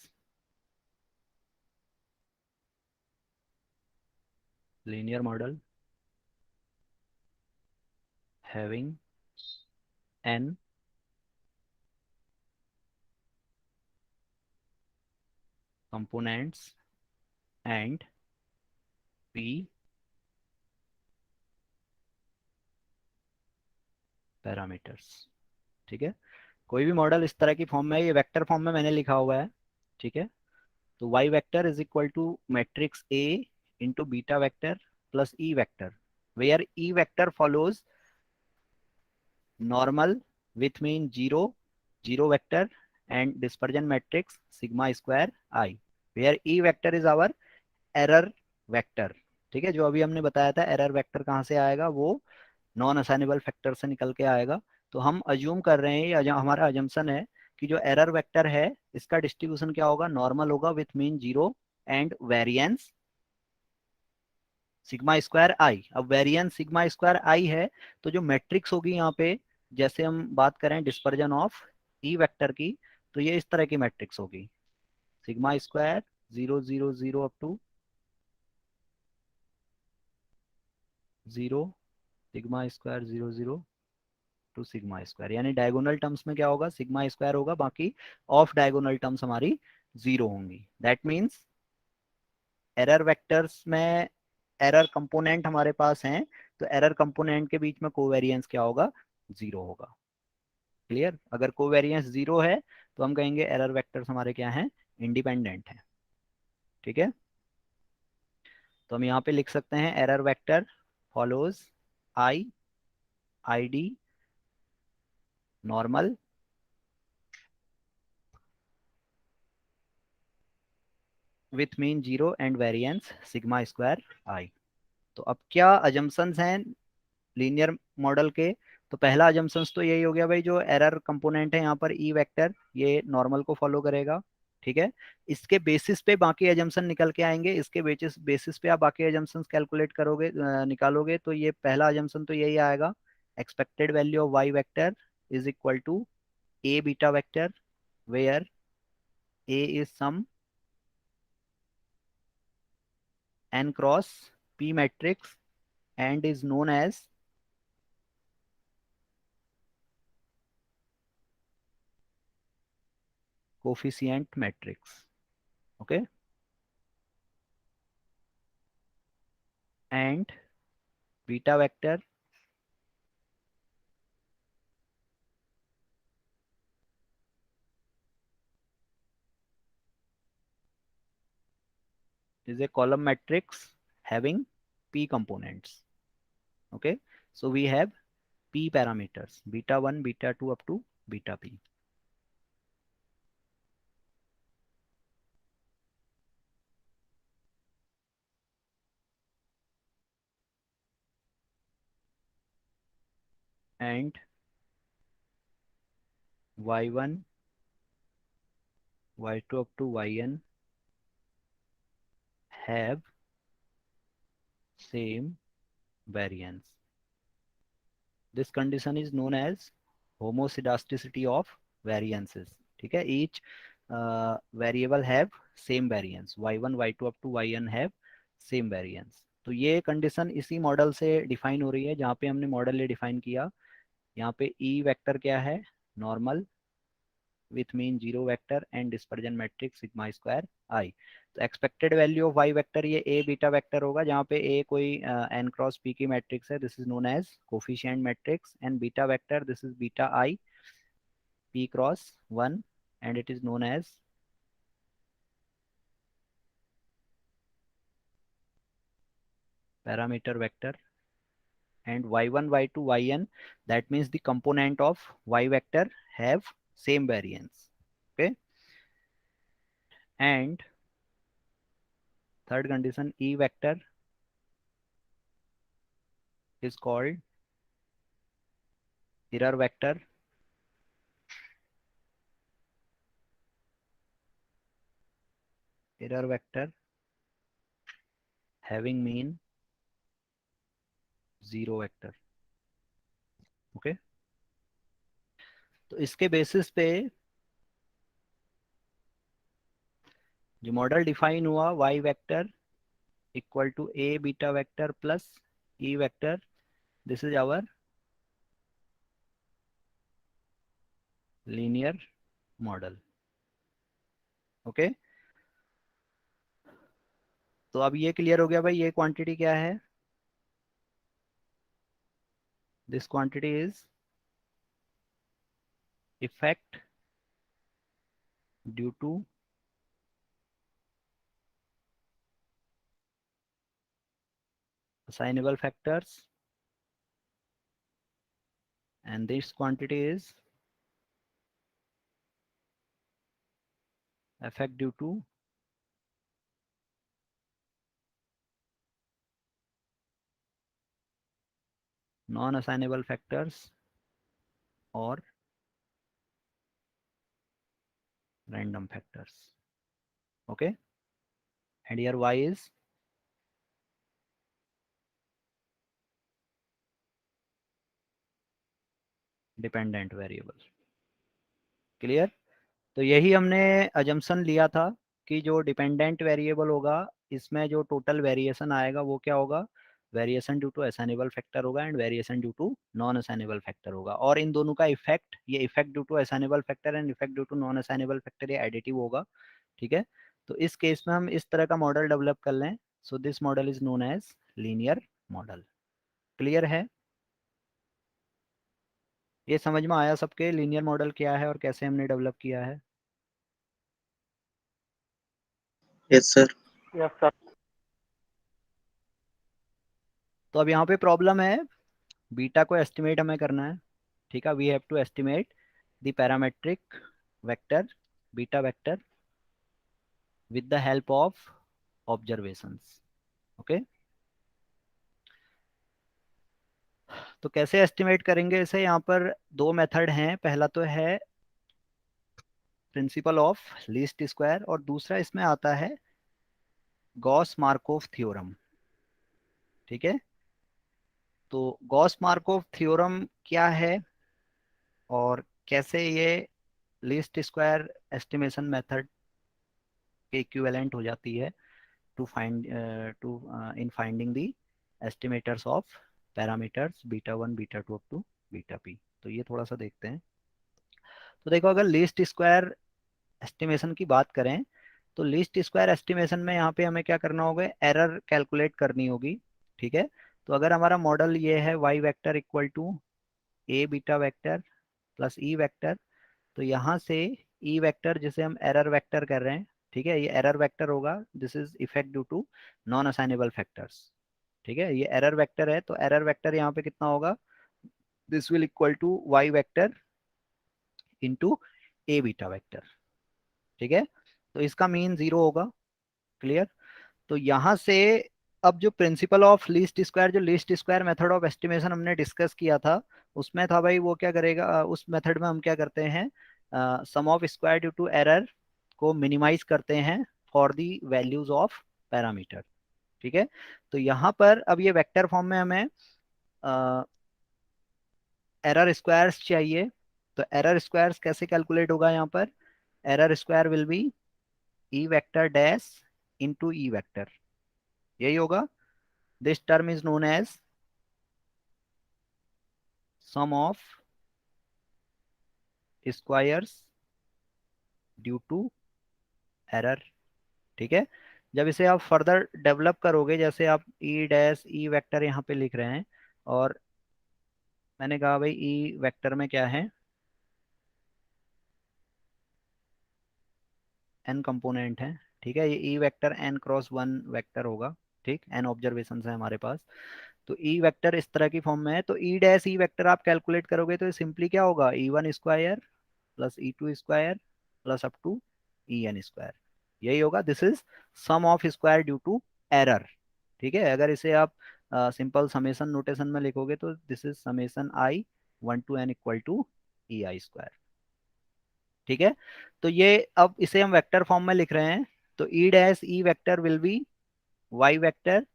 linear model having n components and p parameters. ठीक है, कोई भी model इस तरह की form में, ये vector form में मैंने लिखा हुआ है। ठीक है, तो y vector is equal to matrix A into beta vector plus E vector, where e vector follows normal with mean zero, zero vector and dispersion matrix sigma square I, where e vector is our error vector. ठीक है, जो अभी हमने बताया था error vector कहाँ से आएगा, वो नॉन असाइनेबल फैक्टर से निकल के आएगा। तो हम अज्यूम कर रहे हैं, या हमारा अजम्पशन है कि जो एरर वेक्टर है इसका डिस्ट्रीब्यूशन क्या होगा, नॉर्मल होगा with mean zero and variance sigma square I. अब वेरिएंस सिग्मा स्क्वायर आई है, तो जो मैट्रिक्स होगी यहाँ पे, जैसे हम बात करें डिस्पर्जन ऑफ ई वेक्टर की, तो ये इस तरह की मैट्रिक्स होगी, sigma square 0 0 0 up to 0, sigma square 0 0 to sigma square, यानी डायगोनल टर्म्स में क्या होगा, सिग्मा स्क्वायर होगा, बाकी ऑफ डायगोनल टर्म्स हमारी जीरो होंगी। दैट मीन्स एरर वेक्टर्स में एरर कंपोनेंट हमारे पास हैं, तो एरर कंपोनेंट के बीच में कोवेरिएंस क्या होगा, जीरो होगा। क्लियर, अगर कोवेरिएंस जीरो है तो हम कहेंगे एरर वेक्टर्स हमारे क्या हैं, इंडिपेंडेंट हैं। ठीक है, तो हम यहाँ पे लिख सकते हैं error vector follows I I D normal with mean zero and variance sigma square I. तो अब क्या अजम्पशंस हैं लीनियर मॉडल के, तो पहला अजम्पशंस तो यही हो गया भाई, जो एरर कंपोनेंट है यहाँ पर ई वेक्टर, ये नॉर्मल को फॉलो करेगा। ठीक है, इसके बेसिस पे बाकी एजम्पशन निकल के आएंगे, इसके बेसिस बेसिस पे आप बाकी एजम्पशंस कैलकुलेट करोगे, निकालोगे, तो ये पहला अजम्पशन तो यही आएगा, expected value of Y vector is equal to A beta vector, where A is some n cross p matrix and is known as coefficient matrix. Okay, and beta vector is a column matrix having p components. Okay, so we have p parameters, beta 1 beta 2 up to beta p, and y1 y2 up to yn have same variance. This condition is known as homoscedasticity of variances. ठीक है, each variable have same variance, y1 y2 up to yn have same variance। तो ये condition इसी model से define हो रही है, जहाँ पे हमने मॉडल ये डिफाइन किया। यहाँ पे ई वेक्टर क्या है, normal with mean zero vector and dispersion matrix sigma square I. तो expected value of Y vector ये ए बीटा वेक्टर होगा, जहाँ पे ए कोई एन क्रॉस पी की मैट्रिक्स है, this is known as coefficient matrix, and beta vector this is beta I p cross 1 and it is known as parameter vector and y1 y2 yn, that means the component of y vector have same variance. Okay, and third condition, e vector is called error vector. Error vector having mean zero vector. Okay, तो इसके basis पे जो model define हुआ, Y vector equal to A beta vector plus E vector, this is our linear model. Okay, तो अब ये clear हो गया भाई, ये क्वांटिटी क्या है. This quantity is effect due to assignable factors, and this quantity is effect due to non assignable factors or random factors. Okay, and here y is dependent variable. Clear. तो यही हमने assumption लिया था कि जो dependent variable होगा इसमें जो टोटल वेरिएशन आएगा वो क्या होगा, variation due to assignable factor होगा and variation due to non assignable factor होगा. और इन दोनों का इफेक्ट, ये effect due to assignable factor and effect due to non assignable factor, ये एडिटिव होगा. ठीक है, तो इस केस में हम इस तरह का मॉडल डेवलप कर लें. So this model is known as linear model. Clear है, ये समझ में आया सबके लीनियर मॉडल क्या है और कैसे हमने डेवलप किया है. Yes sir. Yes, sir. तो अब यहाँ पे प्रॉब्लम है, बीटा को एस्टिमेट हमें करना है. ठीक है, we have to estimate the parametric vector beta vector with the help of observations. Okay, तो कैसे एस्टिमेट करेंगे इसे. यहाँ पर दो मेथड हैं. पहला तो है प्रिंसिपल ऑफ लीस्ट स्क्वायर और दूसरा इसमें आता है गॉस मार्कोव थ्योरम. ठीक है, तो गॉस मार्कोव थ्योरम क्या है और कैसे ये लीस्ट स्क्वायर एस्टिमेशन मेथड के इक्विवेलेंट हो जाती है to find to in finding the estimators of parameters beta one beta two up to beta P. तो ये थोड़ा सा देखते हैं. तो देखो, अगर लीस्ट स्क्वायर एस्टिमेशन की बात करें तो लीस्ट स्क्वायर एस्टिमेशन में यहाँ पे हमें क्या करना होगा, एरर कैलकुलेट करनी होगी. ठीक है, तो अगर हमारा मॉडल ये है Y vector equal to A beta vector plus E vector, तो यहाँ से ई वेक्टर जिसे हम एरर वेक्टर कर रहे हैं, ठीक है, ये एरर वेक्टर होगा. This is effect due to non assignable factors. ठीक है, ये एरर वेक्टर है, तो एरर वेक्टर यहाँ पे कितना होगा, this will equal to Y vector into A beta vector. ठीक है, तो इसका मीन जीरो होगा. क्लियर. तो यहाँ से अब जो प्रिंसिपल ऑफ लीस्ट स्क्वायर, जो least square method of estimation हमने डिस्कस किया था, उसमें था भाई वो क्या करेगा, उस मेथड में हम क्या करते हैं, sum of square due to error को मिनिमाइज करते हैं for the values of parameter. ठीक है, तो यहाँ पर अब ये वेक्टर फॉर्म में हमें एरर स्क्वायर्स चाहिए. तो एरर स्क्वायर्स कैसे कैलकुलेट होगा, यहाँ पर error square will be E vector dash into E vector, यही होगा. This term is known as sum of squares due to error. ठीक है, जब इसे आप फर्दर डेवलप करोगे, जैसे आप ई डैश ई वेक्टर यहाँ पे लिख रहे हैं, और मैंने कहा भाई ई वेक्टर में क्या है, एन कंपोनेंट है. ठीक है, ये E vector N cross one vector होगा. ठीक, एन ऑब्जर्वेशन है हमारे पास. तो ई वेक्टर इस तरह की फॉर्म में है, तो ई डैश ई वेक्टर आप कैलकुलेट करोगे तो सिंपली क्या होगा, E1 square plus E2 square plus up to En square, यही होगा। This is sum of square due to error. ठीक है, अगर इसे आप सिंपल समेशन नोटेशन में लिखोगे तो this is summation I 1 to n = EI square. ठीक है, तो ये अब इसे हम वेक्टर फॉर्म में लिख रहे हैं, तो E dash E vector will be Y vector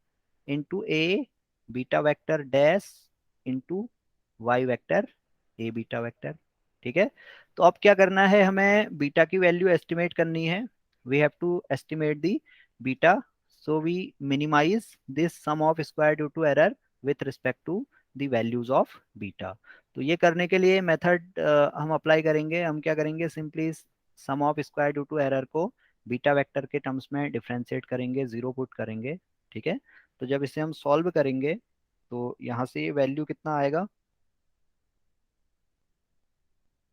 into A beta vector dash into Y vector A beta vector. ठीक है, तो अब क्या करना है, हमें बीटा की वैल्यू एस्टिमेट करनी है। We have to estimate the beta, so we minimize this sum of square due to error with respect to the values of beta. तो ये करने के लिए मेथड हम अप्लाई करेंगे। हम क्या करेंगे, simply sum of square due to error को बीटा वेक्टर के टर्म्स में डिफ्रेंशिएट करेंगे, जीरो पुट करेंगे। ठीक है, तो जब इसे हम सॉल्व करेंगे तो यहाँ से ये वैल्यू कितना आएगा,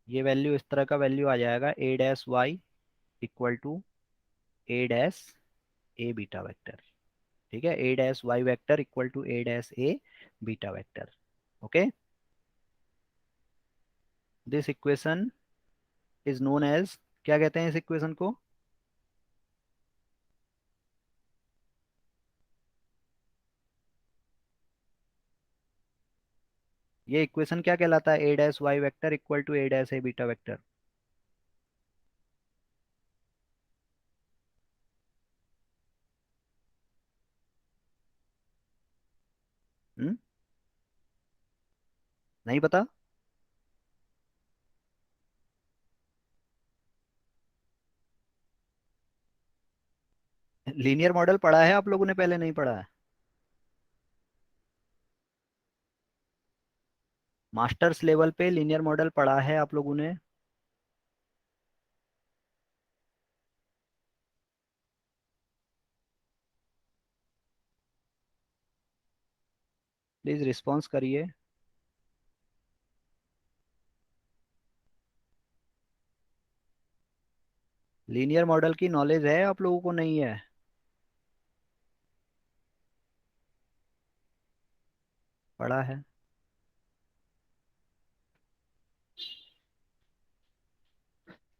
ये वैल्यू इस तरह का वैल्यू आ जाएगा, A-y = A-A बीटा वेक्टर। ठीक है, A-y vector = A-A beta vector. Okay, this equation is known as, क्या कहते हैं इस इक्वेशन को, ये इक्वेशन क्या कहलाता है, A-y vector = A-A beta vector. हम्म, नहीं पता। लीनियर मॉडल पढ़ा है आप लोगों ने, पहले नहीं पढ़ा है? मास्टर्स लेवल पे लीनियर मॉडल पढ़ा है आप लोगों ने? प्लीज रिस्पॉन्स करिए। लीनियर मॉडल की नॉलेज है आप लोगों को, नहीं है? पढ़ा है?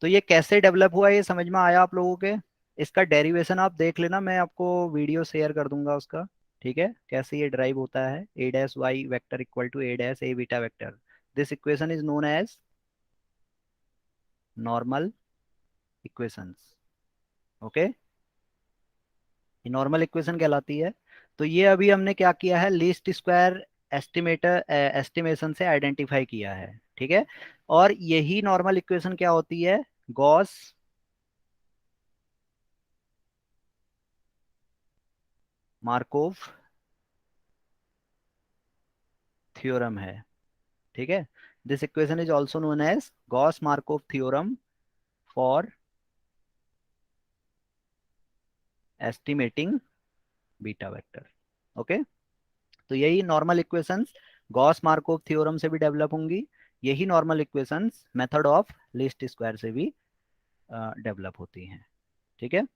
तो ये कैसे डेवलप हुआ, ये समझ में आया आप लोगों के? इसका डेरिवेशन आप देख लेना, मैं आपको वीडियो शेयर कर दूंगा उसका। ठीक है, कैसे ये ड्राइव होता है, A-y vector = A-A beta vector. This equation is known as normal equations. Okay, ये नॉर्मल इक्वेशन कहलाती है। तो ये अभी हमने क्या किया है, लीस्ट स्क्वायर एस्टिमेटर एस्टिमेशन से आइडेंटिफाई किया है। ठीक है, और यही नॉर्मल इक्वेशन क्या होती है, गॉस मार्कोव थ्योरम है। ठीक है, this equation is also known as Gauss Markov theorem for estimating beta vector. Okay, तो यही normal equations Gauss Markov theorem से भी डेवलप होंगी, यही normal equations method of least square से भी डेवलप होती हैं। ठीक है,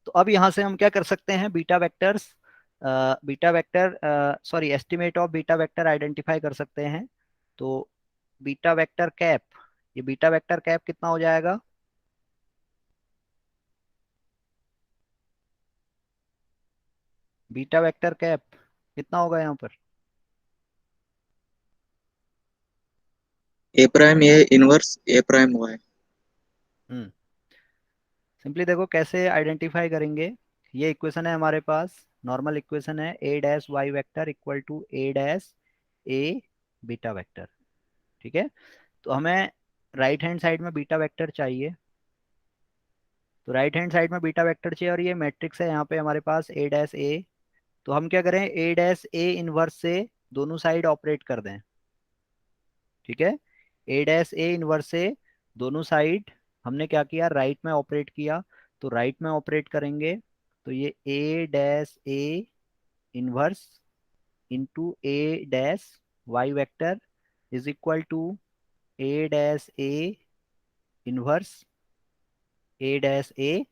तो अब यहाँ से हम क्या कर सकते हैं, beta vectors, beta vector sorry estimate of beta vector identify कर सकते हैं। तो बीटा वेक्टर कैप, ये बीटा वेक्टर कैप कितना हो जाएगा, बीटा वेक्टर कैप कितना होगा यहाँ पर? A', A', A', Y। Hmm, simply देखो कैसे आइडेंटिफाई करेंगे। ये इक्वेशन है हमारे पास, नॉर्मल इक्वेशन है, A-y vector = A-A beta vector. ठीक है, तो हमें राइट हैंड साइड में बीटा वेक्टर चाहिए, तो राइट हैंड साइड में बीटा वेक्टर चाहिए, और ये मैट्रिक्स है यहाँ पे हमारे पास A', तो हम क्या करें, A' इनवर्स से दोनों साइड ऑपरेट कर दें। ठीक है, A' इनवर्स से दोनों साइड हमने क्या किया, राइट में ऑपरेट किया, तो राइट में ऑपरेट करेंगे, तो ये A' inverse into A' vector is equal to A' inverse A'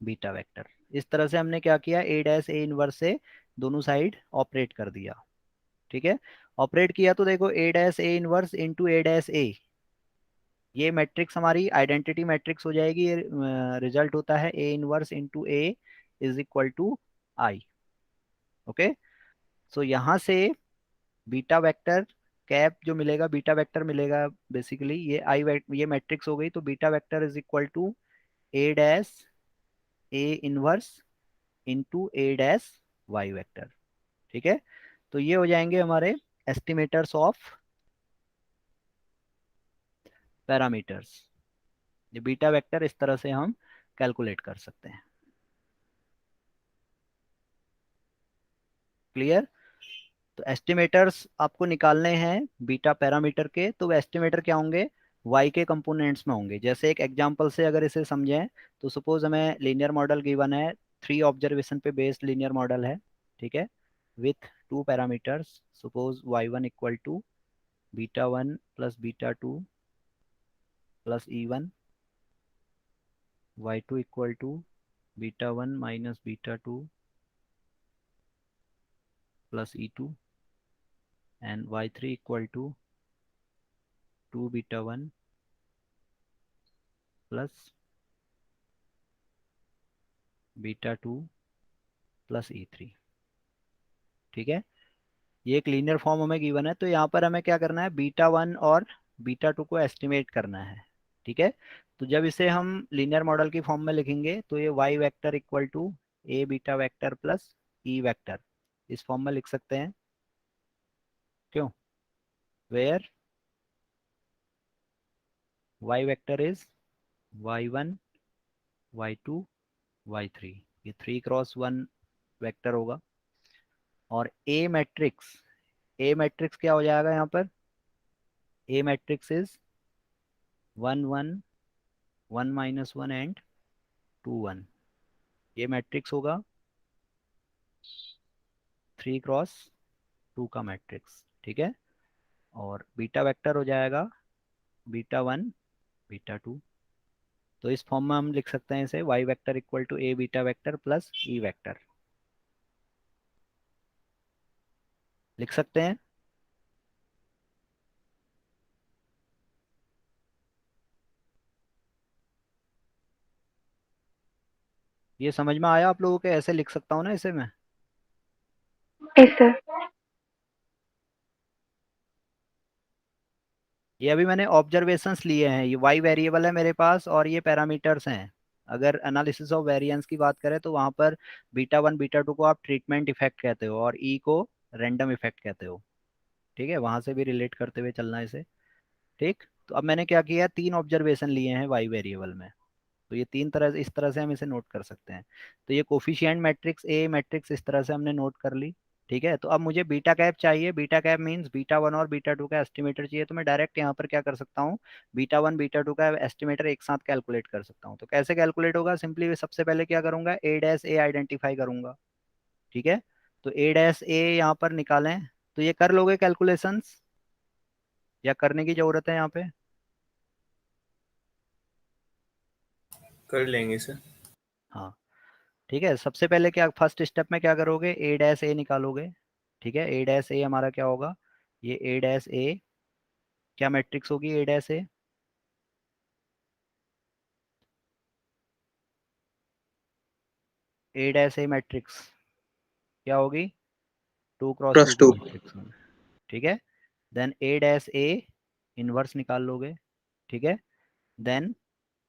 beta vector. इस तरह से हमने क्या किया, ए डैश ए इनवर्स से दोनों साइड ऑपरेट कर दिया। ठीक है, ऑपरेट किया तो देखो A dash A inverse into A dash A, ये मैट्रिक्स हमारी आइडेंटिटी मैट्रिक्स हो जाएगी। ये रिजल्ट होता है A inverse into A is equal to I. Okay, so यहाँ से बीटा वेक्टर कैप जो मिलेगा, बीटा वेक्टर मिलेगा बेसिकली, ये ये मैट्रिक्स हो गई, तो beta vector is equal to A dash A inverse into A dash Y vector. ठीक है, तो ये हो जाएंगे हमारे एस्टिमेटर्स ऑफ पैरामीटर्स। ये बीटा वेक्टर इस तरह से हम कैलकुलेट कर सकते हैं। क्लियर? तो एस्टिमेटर्स आपको निकालने हैं बीटा पैरामीटर के, तो वो एस्टिमेटर क्या होंगे, वाई के कंपोनेंट्स में होंगे। जैसे एक एग्जांपल से अगर इसे समझें, तो सपोज हमें लीनियर मॉडल गिवन है, 3 ऑब्जर्वेशन पे बेस्ड लीनियर मॉडल है। ठीक है, with 2 parameters, suppose y1 equal to beta 1 plus beta 2 plus E1, y2 equal to beta 1 minus beta 2 plus E2, and y3 equal to 2 beta 1 plus beta 2 plus ई3। ठीक है, ये एक linear form हमें given है, तो यहाँ पर हमें क्या करना है, बीटा 1 और बीटा 2 को एस्टिमेट करना है। ठीक है, तो जब इसे हम लीनियर मॉडल की फॉर्म में लिखेंगे, तो ये Y vector equal to A beta vector plus E vector, इस फॉर्म में लिख सकते हैं। क्यों? Where Y vector is y1 y2 y3, ये 3x1 वेक्टर होगा। और ए मैट्रिक्स क्या हो जाएगा यहाँ पर, ए मैट्रिक्स इज 1 1 1 माइनस 1 एंड 2 1, ये मैट्रिक्स होगा 3x2 का मैट्रिक्स। ठीक है, और बीटा वेक्टर हो जाएगा बीटा 1 बीटा 2। तो इस फॉर्म में हम लिख सकते हैं इसे Y vector equal to A beta vector plus E vector, लिख सकते हैं। ये समझ में आया आप लोगों के, ऐसे लिख सकता हूँ ना इसे मैं? Yes sir. ये अभी मैंने ऑब्जर्वेशंस लिए हैं, ये वाई वेरिएबल है मेरे पास और ये पैरामीटर्स हैं। अगर एनालिसिस ऑफ वेरिएंस की बात करें, तो वहां पर बीटा 1 बीटा 2 को आप ट्रीटमेंट इफेक्ट कहते हो और ई को रैंडम इफेक्ट कहते हो। ठीक है, वहां से भी रिलेट करते हुए चलना इसे। ठीक, तो अब मैंने क्या किया, 3 ऑब्जर्वेशन लिए हैं वाई वेरिएबल में, तो ये 3 तरह, इस तरह से हम इसे नोट कर सकते हैं। तो ये कोफिशिएंट मैट्रिक्स ए मैट्रिक्स इस तरह से हमने नोट कर ली। ठीक है, तो अब मुझे बीटा कैप चाहिए, बीटा कैप मीन्स बीटा 1 और बीटा 2 का एस्टिमेटर चाहिए। तो मैं डायरेक्ट यहाँ पर क्या कर सकता हूँ, बीटा 1 बीटा 2 का एस्टिमेटर एक साथ कैलकुलेट कर सकता हूँ। तो कैसे कैलकुलेट होगा, सिंपली सबसे पहले क्या करूंगा, ए डैश ए आइडेंटिफाई करूंगा। ठीक है, तो ए डैश ए यहाँ पर निकालें, तो ये कर लोगे कैलकुलेशंस या करने की जरूरत है यहाँ पे? कर लेंगे सर। हाँ, ठीक है, सबसे पहले क्या फर्स्ट स्टेप में क्या करोगे, ए डैश ए निकालोगे। ठीक है, ए डैश ए हमारा क्या होगा, ये ए डैश ए क्या मैट्रिक्स होगी, ए डैश ए मैट्रिक्स क्या होगी, 2x2 क्रॉस की टू। मैट्रिक्स होगी। ठीक है, then A dash A inverse निकाल लोगे। ठीक है, then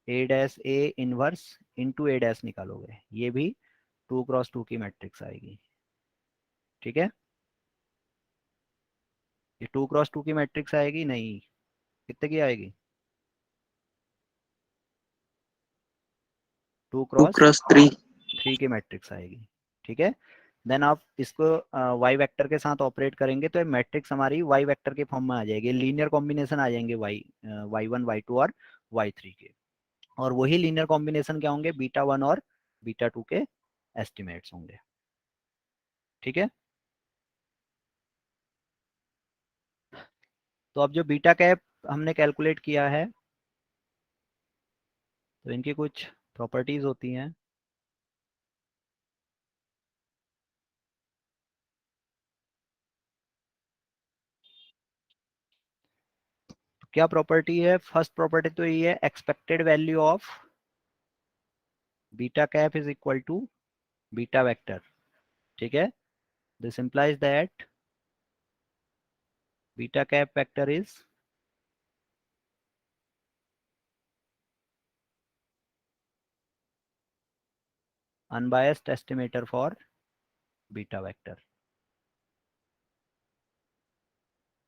A dash A inverse into A dash निकालोगे, ये भी 2x2 की मैट्रिक्स आएगी। ठीक है, ये 2x2 की मैट्रिक्स आएगी नहीं, कितने की आएगी, two two cross cross three. Three की मैट्रिक्स आएगी। ठीक है, देन आप इसको वाई वेक्टर के साथ ऑपरेट करेंगे, तो ये मैट्रिक्स हमारी वाई वेक्टर के फॉर्म में आ जाएगी, लीनियर कॉम्बिनेशन आ जाएंगे वाई 1 वाई 2 और y3 के। और वही लीनियर कॉम्बिनेशन क्या होंगे, बीटा 1 और बीटा 2 के एस्टिमेट्स होंगे। ठीक है, तो अब जो बीटा कैप हमने कैलकुलेट किया है, तो इनकी कुछ प्रॉपर्टीज होती हैं। क्या प्रॉपर्टी है? फर्स्ट प्रॉपर्टी तो ये है, expected value of beta cap is equal to beta vector, ठीक है। This implies that beta cap vector is unbiased estimator for beta vector,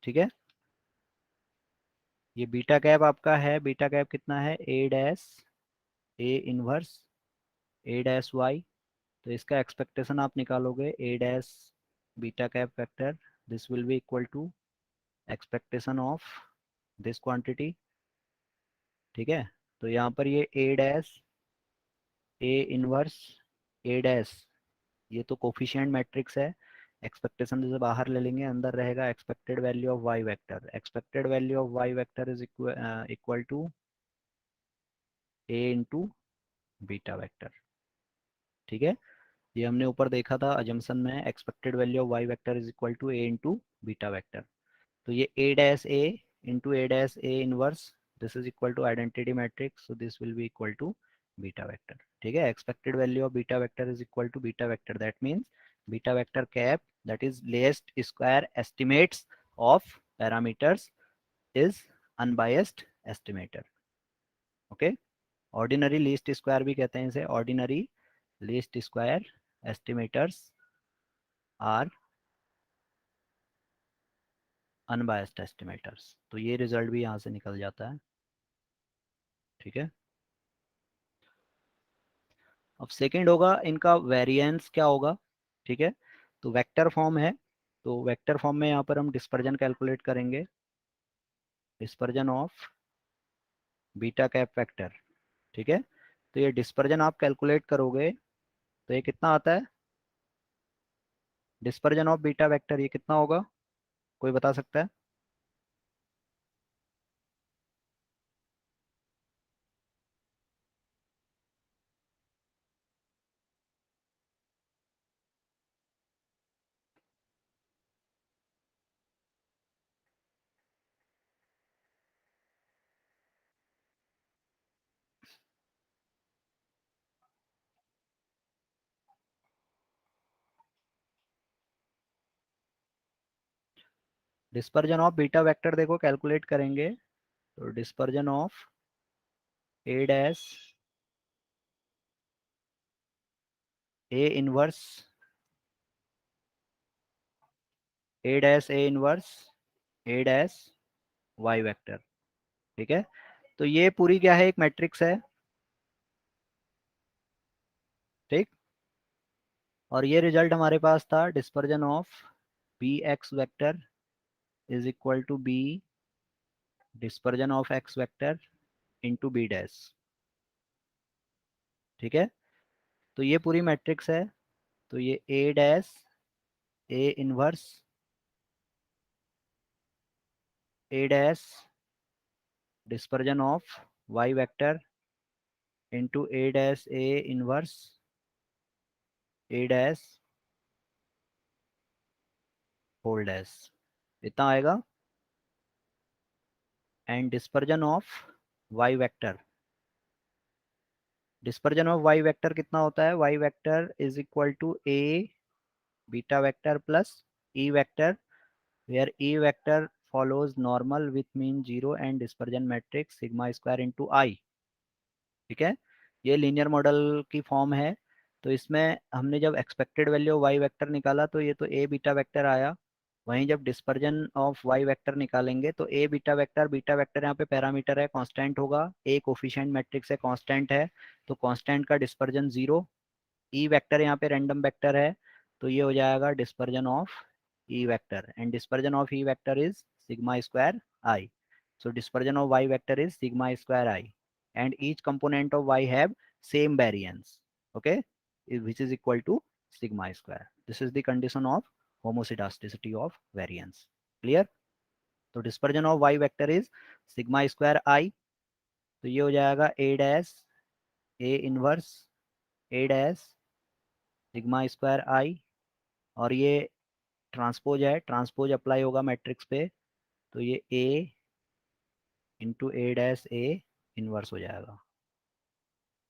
ठीक है। ये बीटा कैप आपका है, बीटा कैप कितना है? A dash A inverse A dash Y. तो इसका एक्सपेक्टेशन आप निकालोगे, A dash beta cap vector, this will be equal to expectation of this quantity, ठीक है। तो यहाँ पर ये A dash A inverse A dash, ये तो कोफिशिएंट मैट्रिक्स है, एक्सपेक्टेशन से बाहर ले लेंगे, अंदर रहेगा expected value of Y vector. Expected value of Y vector is equal to A into beta vector, ठीक है। ये हमने ऊपर देखा था अजम्पशन में, expected value of Y vector is equal to A into beta vector. तो ये A dash A into A dash A inverse, this is equal to identity matrix, so this will be equal to beta vector, ठीक है। Expected value of beta vector is equal to beta vector, that means beta vector cap, that is least square estimates of parameters is unbiased estimator, okay. Ordinary least square भी कहते हैं इसे, ordinary least square estimators are unbiased estimators. तो ये result भी यहाँ से निकल जाता है, ठीक है। अब सेकंड होगा इनका वेरिएंस क्या होगा, ठीक है। तो वेक्टर फॉर्म है, तो वेक्टर फॉर्म में यहाँ पर हम डिस्पर्जन कैलकुलेट करेंगे, dispersion of beta cap vector, ठीक है। तो ये डिस्पर्जन आप कैलकुलेट करोगे तो ये कितना आता है? डिस्पर्जन ऑफ बीटा वेक्टर ये कितना होगा, कोई बता सकता है? डिस्पर्जन ऑफ बीटा वेक्टर देखो कैलकुलेट करेंगे, तो dispersion of A dash A inverse A dash A inverse A dash Y vector, ठीक है। तो ये पूरी क्या है? एक मैट्रिक्स है, ठीक। और ये रिजल्ट हमारे पास था, dispersion of B X vector is equal to B dispersion of X vector into B dash, ठीक है। तो ये पूरी मैट्रिक्स है, तो ये A dash A inverse A dash dispersion of Y vector into A dash A inverse A dash whole dash, इतना आएगा। And dispersion of Y vector, dispersion of Y vector कितना होता है? Y vector is equal to A beta vector plus E vector, where E vector follows normal with mean 0 and dispersion matrix sigma square into I, ठीक है। ये linear model की form है। तो इसमें हमने जब एक्सपेक्टेड वैल्यू वाई वेक्टर निकाला तो ये तो ए बीटा वेक्टर आया, वहीं जब डिस्पर्जन ऑफ वाई वेक्टर निकालेंगे तो ए बीटा वेक्टर यहाँ पे पैरामीटर है, कांस्टेंट होगा, ए कोफिशिएंट मैट्रिक्स है, कांस्टेंट है, तो कांस्टेंट का डिस्पर्जन 0, ई वेक्टर यहाँ पे रैंडम वेक्टर है, तो ये हो जाएगा dispersion of E vector, and dispersion of E vector is sigma square I. So dispersion of y vector is sigma square I, and each component of y have same variance, okay, which is equal to sigma square. This is the condition of homoscedasticity of variance. Clear? तो dispersion of y vector is sigma square I, तो ये हो जाएगा a dash a inverse a dash sigma square I, और ये transpose है, transpose apply होगा matrix पे, तो ये a into A dash A inverse हो जाएगा।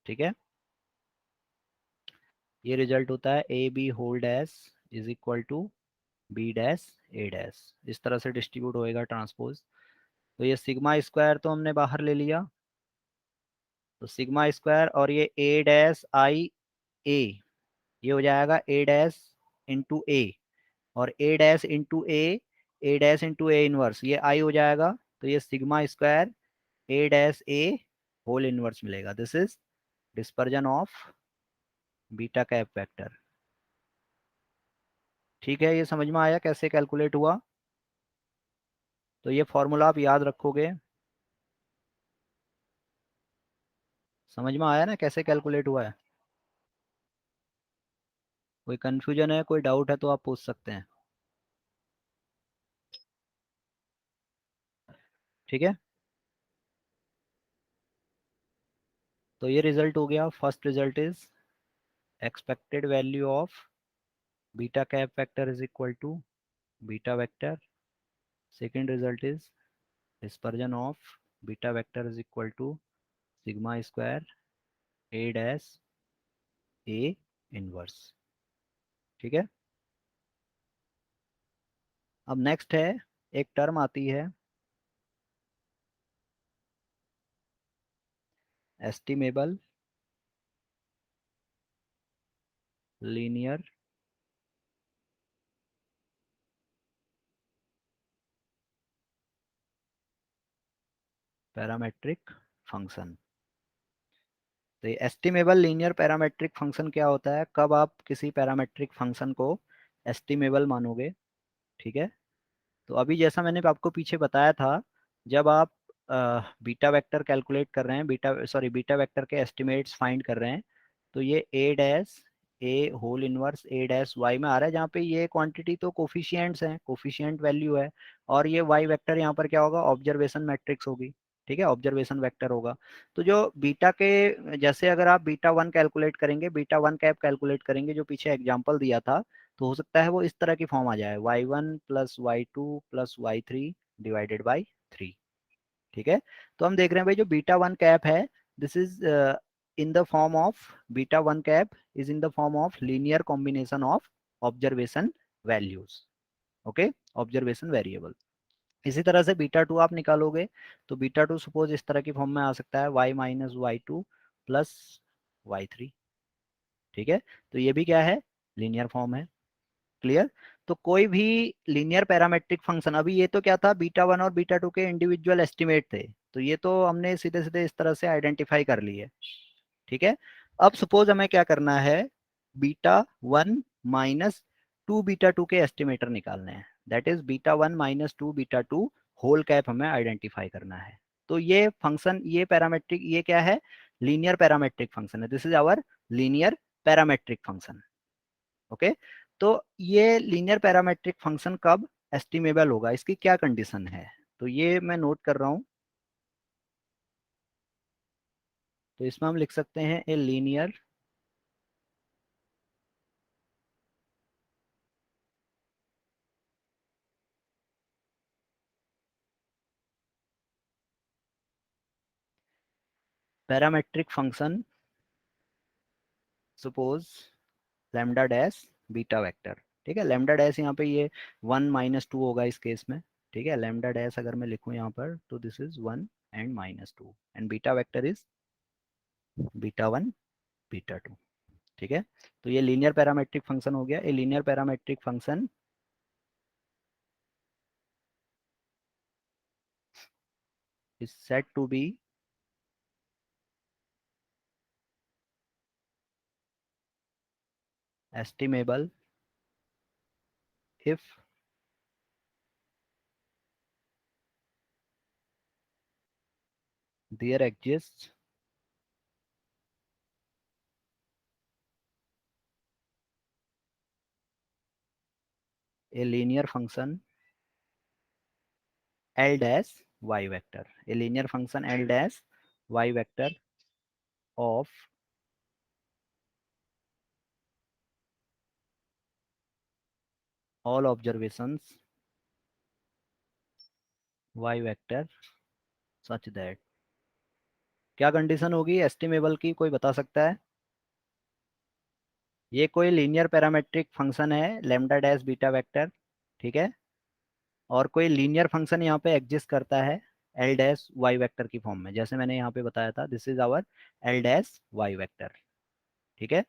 ठीक है, ये रिजल्ट होता है A B whole dash is equal to B dash A dash. इस तरह से डिस्ट्रीब्यूट होएगा ट्रांसपोज। तो ये सिग्मा स्क्वायर तो हमने बाहर ले लिया, तो सिग्मा स्क्वायर और ये ए डैश आई ए, ये हो जाएगा ए डैश इंटू ए, और A dash into A dash into A inverse, ये आई हो जाएगा। तो ये sigma square A dash A whole inverse मिलेगा। This is dispersion of beta cap vector. ठीक है, ये समझ में आया कैसे कैलकुलेट हुआ? तो ये फॉर्मूला आप याद रखोगे। समझ में आया ना कैसे कैलकुलेट हुआ है? कोई कंफ्यूजन है, कोई डाउट है तो आप पूछ सकते हैं। ठीक है, तो ये रिजल्ट हो गया। First result is expected value of beta cap vector is equal to beta vector. Second result is dispersion of beta vector is equal to sigma square a dash a inverse। ठीक है, अब next है, एक term आती है estimable linear parametric function. तो ये estimable linear parametric function क्या होता है? कब आप किसी पैरामेट्रिक फंक्शन को एस्टिमेबल मानोगे? ठीक है, तो अभी जैसा मैंने आपको पीछे बताया था, जब आप बीटा वेक्टर कैलकुलेट कर रहे हैं, बीटा वेक्टर के एस्टिमेट्स फाइंड कर रहे हैं, तो ये A dash A whole inverse A dash Y में आ रहा है, जहाँ पे ये क्वांटिटी तो कोफिशिएंट्स हैं, कोफिशिएंट वैल्यू है, और ये वाई वेक्टर यहाँ पर क्या होगा? ऑब्जर्वेशन मैट्रिक्स होगी। ठीक है, ऑब्जर्वेशन वेक्टर होगा। तो जो बीटा के, जैसे अगर आप बीटा वन कैलकुलेट करेंगे, बीटा वन कैप कैलकुलेट करेंगे, जो पीछे एग्जाम्पल दिया था, तो हो सकता है वो इस तरह की फॉर्म आ जाए, y1 plus y2 plus y3 divided by 3। ठीक है, तो हम देख रहे हैं भाई जो बीटा वन कैप है, this is in the form of, beta one cap is in the form of linear combination of observation values. Okay, observation variable. इसी तरह से बीटा टू आप निकालोगे, तो बीटा टू सपोज इस तरह की फॉर्म में आ सकता है, y minus Y two plus Y three. ठीक है, तो ये भी क्या है? लीनियर फॉर्म है। क्लियर? तो कोई भी लीनियर पैरामेट्रिक फंक्शन, अभी ये तो क्या था? बीटा वन और बीटा टू के इंडिविजुअल एस्टिमेट थे, तो ये तो हमने सीधे सीधे इस तरह से आइडेंटिफाई कर लिए। ठीक है, अब सपोज हमें क्या करना है? Beta one minus two beta two के एस्टिमेटर निकालने हैं, that is beta one minus two beta two whole cap हमें आइडेंटिफाई करना है। तो ये फंक्शन, ये पैरामेट्रिक, ये क्या है? लीनियर पैरामेट्रिक फंक्शन है। This is our linear parametric function. Okay, तो ये लीनियर पैरामेट्रिक फंक्शन कब एस्टिमेबल होगा? इसकी क्या कंडीशन है? तो ये मैं नोट कर रहा हूं। तो इसमें हम लिख सकते हैं ए linear parametric function suppose lambda dash beta vector. ठीक है, लैम्डा डैश यहाँ पे ये वन माइनस टू होगा इस केस में। ठीक है, लैम्डा डैश अगर मैं लिखूं यहाँ पर, तो this is one and minus two, and beta vector is beta one beta to. ठीक है, तो ये लीनियर पैरामेट्रिक फंक्शन हो गया। ए linear parametric function is said to be estimable if there exists a linear function L dash y vector, a linear function L dash y vector of all observations y vector such that, क्या condition होगी estimable की, कोई बता सकता है? ये कोई linear parametric function है लैम्डा डैश बीटा वेक्टर, ठीक है, और कोई लीनियर फंक्शन यहाँ पे एग्जिस्ट करता है एल डैश वाई वेक्टर की फॉर्म में, जैसे मैंने यहाँ पे बताया था, this is our L dash Y vector, ठीक है।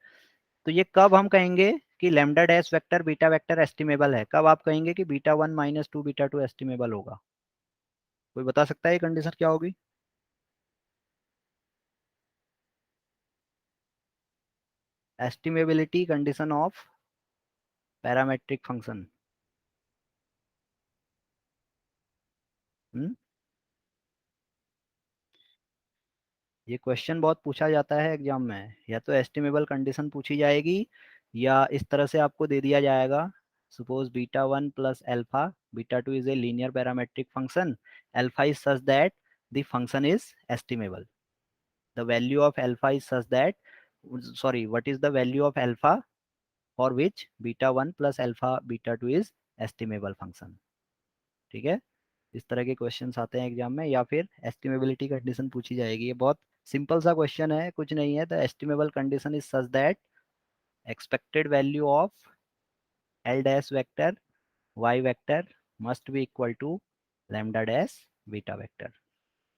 तो ये कब हम कहेंगे कि lambda dash vector beta vector estimable है, कब आप कहेंगे कि beta one minus two beta two estimable होगा? कोई बता सकता है ये कंडीशन क्या होगी? Estimability condition of parametric function. ये क्वेश्चन बहुत पूछा जाता है एग्जाम में, या तो एस्टिमेबल कंडीशन पूछी जाएगी या इस तरह से आपको दे दिया जाएगा, suppose beta one plus alpha beta two is a linear parametric function, alpha is such that the function is estimable, the value of alpha is such that, sorry what is the value of alpha for which beta one plus alpha beta two is estimable function, ठीक है। इस तरह के questions आते हैं exam में, या फिर एस्टिमेबिलिटी कंडीशन पूछी जाएगी। ये बहुत सिंपल सा क्वेश्चन है, कुछ नहीं है। The estimable condition is such that expected value of L dash vector Y vector must be equal to lambda dash beta vector,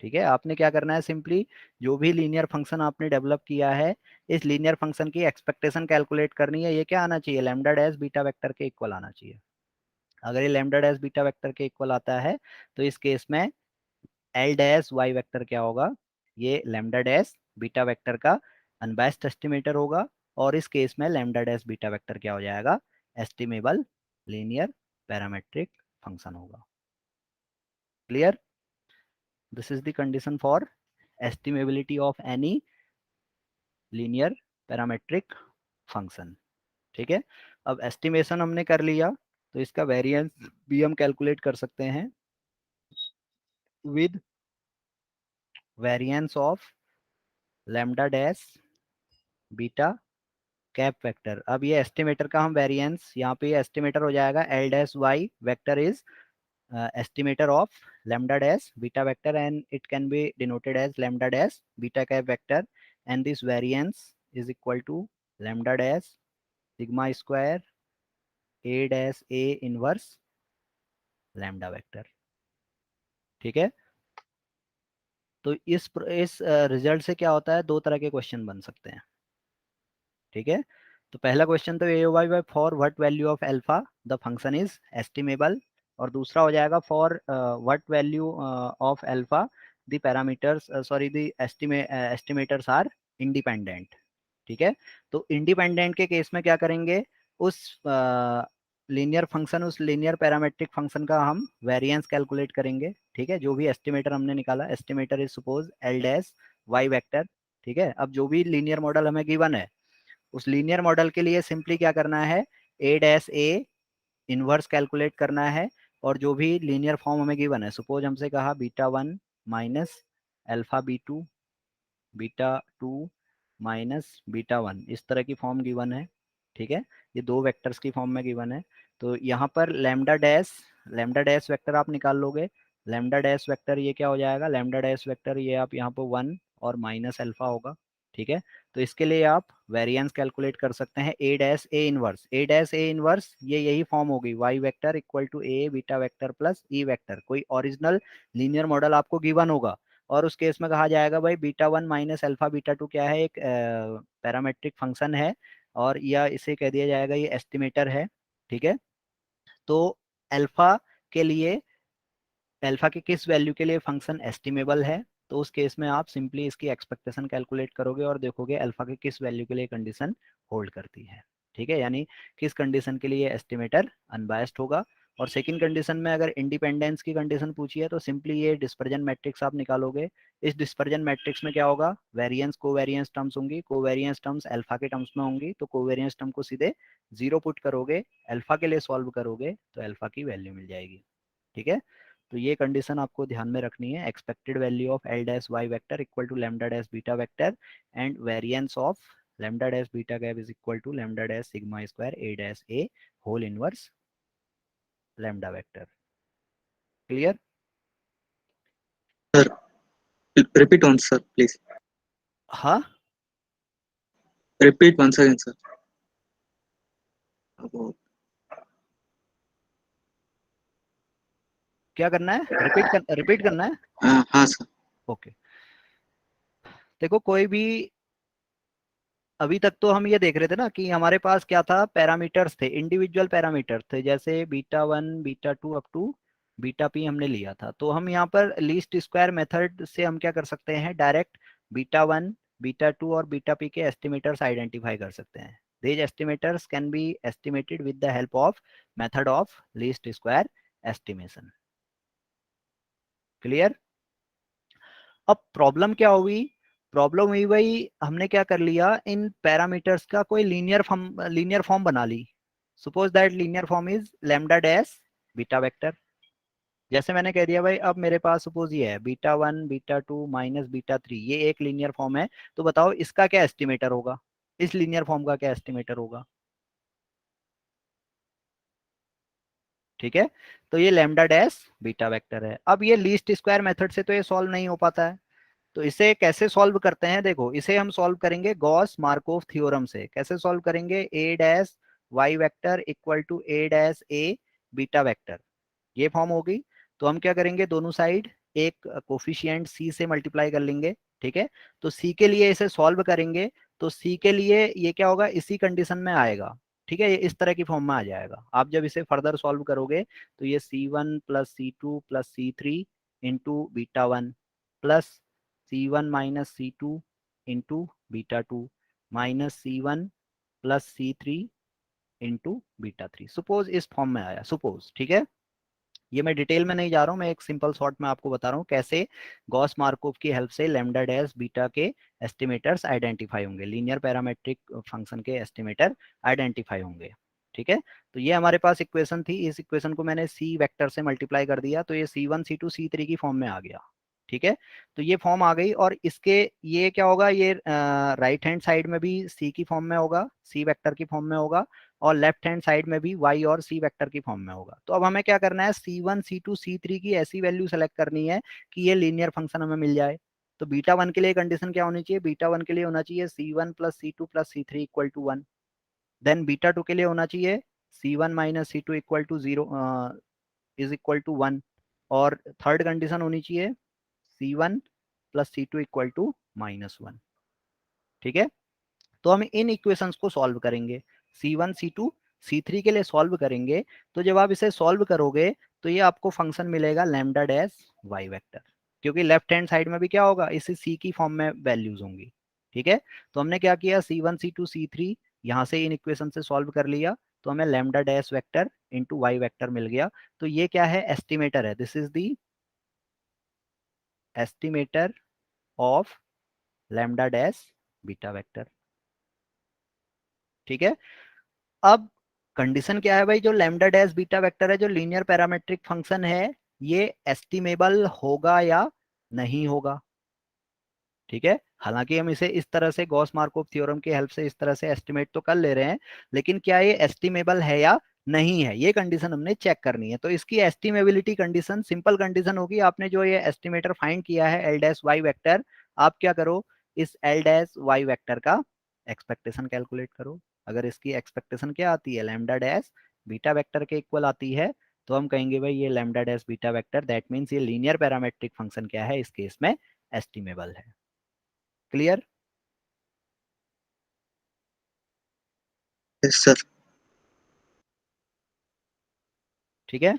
ठीक है। आपने क्या करना है, सिंपली जो भी लीनियर फंक्शन आपने डेवलप किया है, इस लीनियर फंक्शन की एक्सपेक्टेशन कैलकुलेट करनी है। ये क्या आना चाहिए, लैम्डा डैश बीटा वेक्टर के इक्वल आना चाहिए। अगर ये लैम्डा डैश बीटा वेक्टर के इक्वल आता है तो इस केस में एल डैश वाई वेक्टर क्या होगा, ये लैम्डा डैश बीटा वेक्टर का अनबायस्ड एस्टिमेटर होगा, और इस केस में लैम्डा डैश बीटा वेक्टर क्या हो जाएगा, एस्टिमेबल लीनियर पैरामेट्रिक फंक्शन होगा। Clear? This is the condition for estimability of any linear parametric function, ठीक है। अब एस्टिमेशन हमने कर लिया, तो इसका वेरिएंस भी हम कैलकुलेट कर सकते हैं with variance of lambda dash beta cap vector. अब ये एस्टिमेटर का हम वेरिएंस, यहाँ पे एस्टिमेटर हो जाएगा L dash Y vector is estimator of lambda dash beta vector, and it can be denoted as lambda dash beta cap vector, and this variance is equal to lambda dash sigma square a dash a inverse lambda vector, ठीक है। तो इस result से क्या होता है, दो तरह के क्वेश्चन बन सकते हैं, ठीक है। तो पहला क्वेश्चन तो ये होगा भाई for what value of alpha the function is estimable, और दूसरा हो जाएगा for what value of alpha the parameters, sorry the estimators are independent, ठीक है। तो इंडिपेंडेंट के केस में क्या करेंगे, उस लीनियर फंक्शन, उस लीनियर पैरामेट्रिक फंक्शन का हम वेरिएंस कैलकुलेट करेंगे, ठीक है। जो भी एस्टिमेटर हमने निकाला, estimator is suppose L dash Y vector, ठीक है। अब जो भी लीनियर मॉडल हमें गिवन है, उस लीनियर मॉडल के लिए सिंपली क्या करना है, A dash A inverse calculate करना है, और जो भी लीनियर फॉर्म हमें गिवन है, सपोज हमसे कहा beta one minus alpha beta two minus beta one, इस तरह की फॉर्म गिवन है, ठीक है। ये दो वेक्टर्स की फॉर्म में गिवन है। तो यहाँ पर लैम्डा डैश वेक्टर आप निकाल लोगे, लैम्डा डैश वेक्टर ये क्या हो जाएगा, लैम्डा डैश वेक्टर ये आप यहाँ पर वन और माइनस अल्फा होगा, ठीक है। तो इसके लिए आप वेरिएंस कैलकुलेट कर सकते हैं A dash A inverse, A dash A inverse ये यही फॉर्म होगी, Y vector equal to A beta vector plus E vector, कोई ओरिजिनल लीनियर मॉडल आपको गिवन होगा, और उस केस में कहा जाएगा भाई beta one minus alpha beta two क्या है, एक पैरामेट्रिक फंक्शन है, और या इसे कह दिया जाएगा ये एस्टिमेटर है, ठीक है। तो अल्फा के लिए, अल्फा के किस वैल्यू के लिए फंक्शन एस्टिमेबल है, तो उस केस में आप सिंपली इसकी एक्सपेक्टेशन कैलकुलेट करोगे और देखोगे अल्फा के किस वैल्यू के लिए कंडीशन होल्ड करती है, ठीक है। यानी किस कंडीशन के लिए एस्टिमेटर अनबायस्ड होगा। और सेकंड कंडीशन में अगर इंडिपेंडेंस की कंडीशन पूछी है, तो सिंपली ये डिस्पर्जन मैट्रिक्स आप निकालोगे। इस डिस्पर्जन मैट्रिक्स में क्या होगा, वेरिएंस कोवेरिएंस टर्म्स होंगी, कोवेरिएंस टर्म्स अल्फा के टर्म्स में होंगी, तो कोवेरिएंस टर्म को सीधे जीरो पुट करोगे, अल्फा के लिए सॉल्व करोगे तो अल्फा की वैल्यू मिल जाएगी, ठीक है। तो ये कंडीशन आपको ध्यान में रखनी है, expected value of L dash Y vector equal to lambda dash beta vector, and variance of lambda dash beta cap is equal to lambda dash sigma square A dash A whole inverse lambda vector. Clear? Sir Repeat once, sir, please. हाँ, Repeat once again, sir. About, क्या करना है, repeat करना है। हाँ sir. Okay, देखो कोई भी, अभी तक तो हम ये देख रहे थे ना कि हमारे पास क्या था, पैरामीटर्स थे, इंडिविजुअल पैरामीटर थे, जैसे beta one beta two up to beta P हमने लिया था। तो हम यहाँ पर लीस्ट स्क्वायर मेथड से हम क्या कर सकते हैं, direct beta one beta to और बीटा पी के एस्टिमेटर्स आइडेंटिफाई कर सकते हैं। these estimators can be estimated with the help of method of least square estimation. Clear. अब प्रॉब्लम क्या हुई, प्रॉब्लम हुई भाई, हमने क्या कर लिया, इन पैरामीटर्स का कोई लीनियर फॉर्म बना ली। Suppose that linear form is lambda dash beta vector. जैसे मैंने कह दिया भाई, अब मेरे पास सपोज ये है beta one beta two minus beta three, ये एक लीनियर फॉर्म है। तो बताओ इसका क्या एस्टिमेटर होगा, इस लीनियर फॉर्म का क्या एस्टिमेटर होगा। ठीक है, तो ये लैम्डा डैश बीटा वेक्टर है। अब ये लीस्ट स्क्वायर मेथड से तो ये सॉल्व नहीं हो पाता है, तो इसे कैसे सॉल्व करते हैं, देखो इसे हम सॉल्व करेंगे गॉस मार्कोव थ्योरम से। कैसे सॉल्व करेंगे, A dash Y vector equal to A dash A beta vector, ये फॉर्म होगी। तो हम क्या करेंगे, दोनों साइड एक कोफिशिएंट सी से मल्टीप्लाई कर लेंगे। ठीक है, तो सी के लिए इसे सॉल्व करेंगे, तो सी के लिए ये क्या होगा, इसी कंडीशन में आएगा। ठीक है, ये इस तरह की फॉर्म में आ जाएगा। आप जब इसे फर्दर सॉल्व करोगे तो ये C one plus C two plus C three into beta one plus C one minus C two into beta two minus C one plus C three into beta three, suppose इस form में आया, suppose. ठीक है, ये मैं detail में नहीं जा रहा हूँ, मैं एक सिंपल शॉर्ट में आपको बता रहा हूँ कैसे गॉस मार्कोव की हेल्प से लैम्डा डैश बीटा के एस्टिमेटर्स आइडेंटिफाई होंगे, लीनियर पैरामेट्रिक फंक्शन के एस्टिमेटर आइडेंटिफाई होंगे। ठीक है, तो ये हमारे पास इक्वेशन थी, इस इक्वेशन को मैंने सी वेक्टर से मल्टीप्लाई कर दिया, तो ये C one C two C three की फॉर्म में आ गया। ठीक है, तो ये फॉर्म आ गई, और इसके ये क्या होगा, ये राइट हैंड साइड में भी सी की फॉर्म में होगा, सी वेक्टर की फॉर्म में होगा, और लेफ्ट हैंड साइड में भी वाई और सी वेक्टर की फॉर्म में होगा। तो अब हमें क्या करना है, C one C two C three की ऐसी वैल्यू सेलेक्ट करनी है कि ये लीनियर फंक्शन हमें मिल जाए। तो बीटा वन के लिए कंडीशन क्या होनी चाहिए, बीटा वन के लिए होना चाहिए C one plus C two plus C three equal to one. Then beta two के लिए होना चाहिए C one minus C two equal to zero is equal to one. और थर्ड कंडीशन होनी चाहिए C one plus C two equal to minus one. ठीक है, तो हम इन इक्वेशंस को सॉल्व करेंगे, C one C two C three के लिए सॉल्व करेंगे। तो जब आप इसे सॉल्व करोगे तो ये आपको फंक्शन मिलेगा लैम्डा डैश वाई वेक्टर, क्योंकि लेफ्ट हैंड साइड में भी क्या होगा, इसी सी की फॉर्म में वैल्यूज होंगी। ठीक है, तो हमने क्या किया, C one C two C three यहाँ से इन इक्वेशन से सॉल्व कर लिया, तो हमें lambda dash vector into Y vector मिल गया। तो ये क्या है, एस्टिमेटर है, this is the estimator of lambda dash beta vector. ठीक है, अब कंडीशन क्या है भाई, जो लैम्डा डैश बीटा वेक्टर है, जो लीनियर पैरामेट्रिक फंक्शन है, ये एस्टिमेबल होगा या नहीं होगा। ठीक है, हालांकि हम इसे इस तरह से गॉस मार्कोव थ्योरम की हेल्प से इस तरह से एस्टिमेट तो कर ले रहे हैं, लेकिन क्या ये एस्टिमेबल है या नहीं है, ये कंडीशन हमने चेक करनी है। तो इसकी एस्टिमेबिलिटी कंडीशन सिंपल कंडीशन होगी, आपने जो ये एस्टिमेटर फाइंड किया है एल डैश वाई वेक्टर, आप क्या करो, इस एल डैश वाई वेक्टर का एक्सपेक्टेशन कैलकुलेट करो। अगर इसकी एक्सपेक्टेशन क्या आती है, लैम्डा डैश बीटा वेक्टर के इक्वल आती है, तो हम कहेंगे भाई ये lambda dash beta vector, that means ये लीनियर पैरामेट्रिक फंक्शन क्या है, इस केस में एस्टिमेबल है। क्लियर। Yes, sir. ठीक है,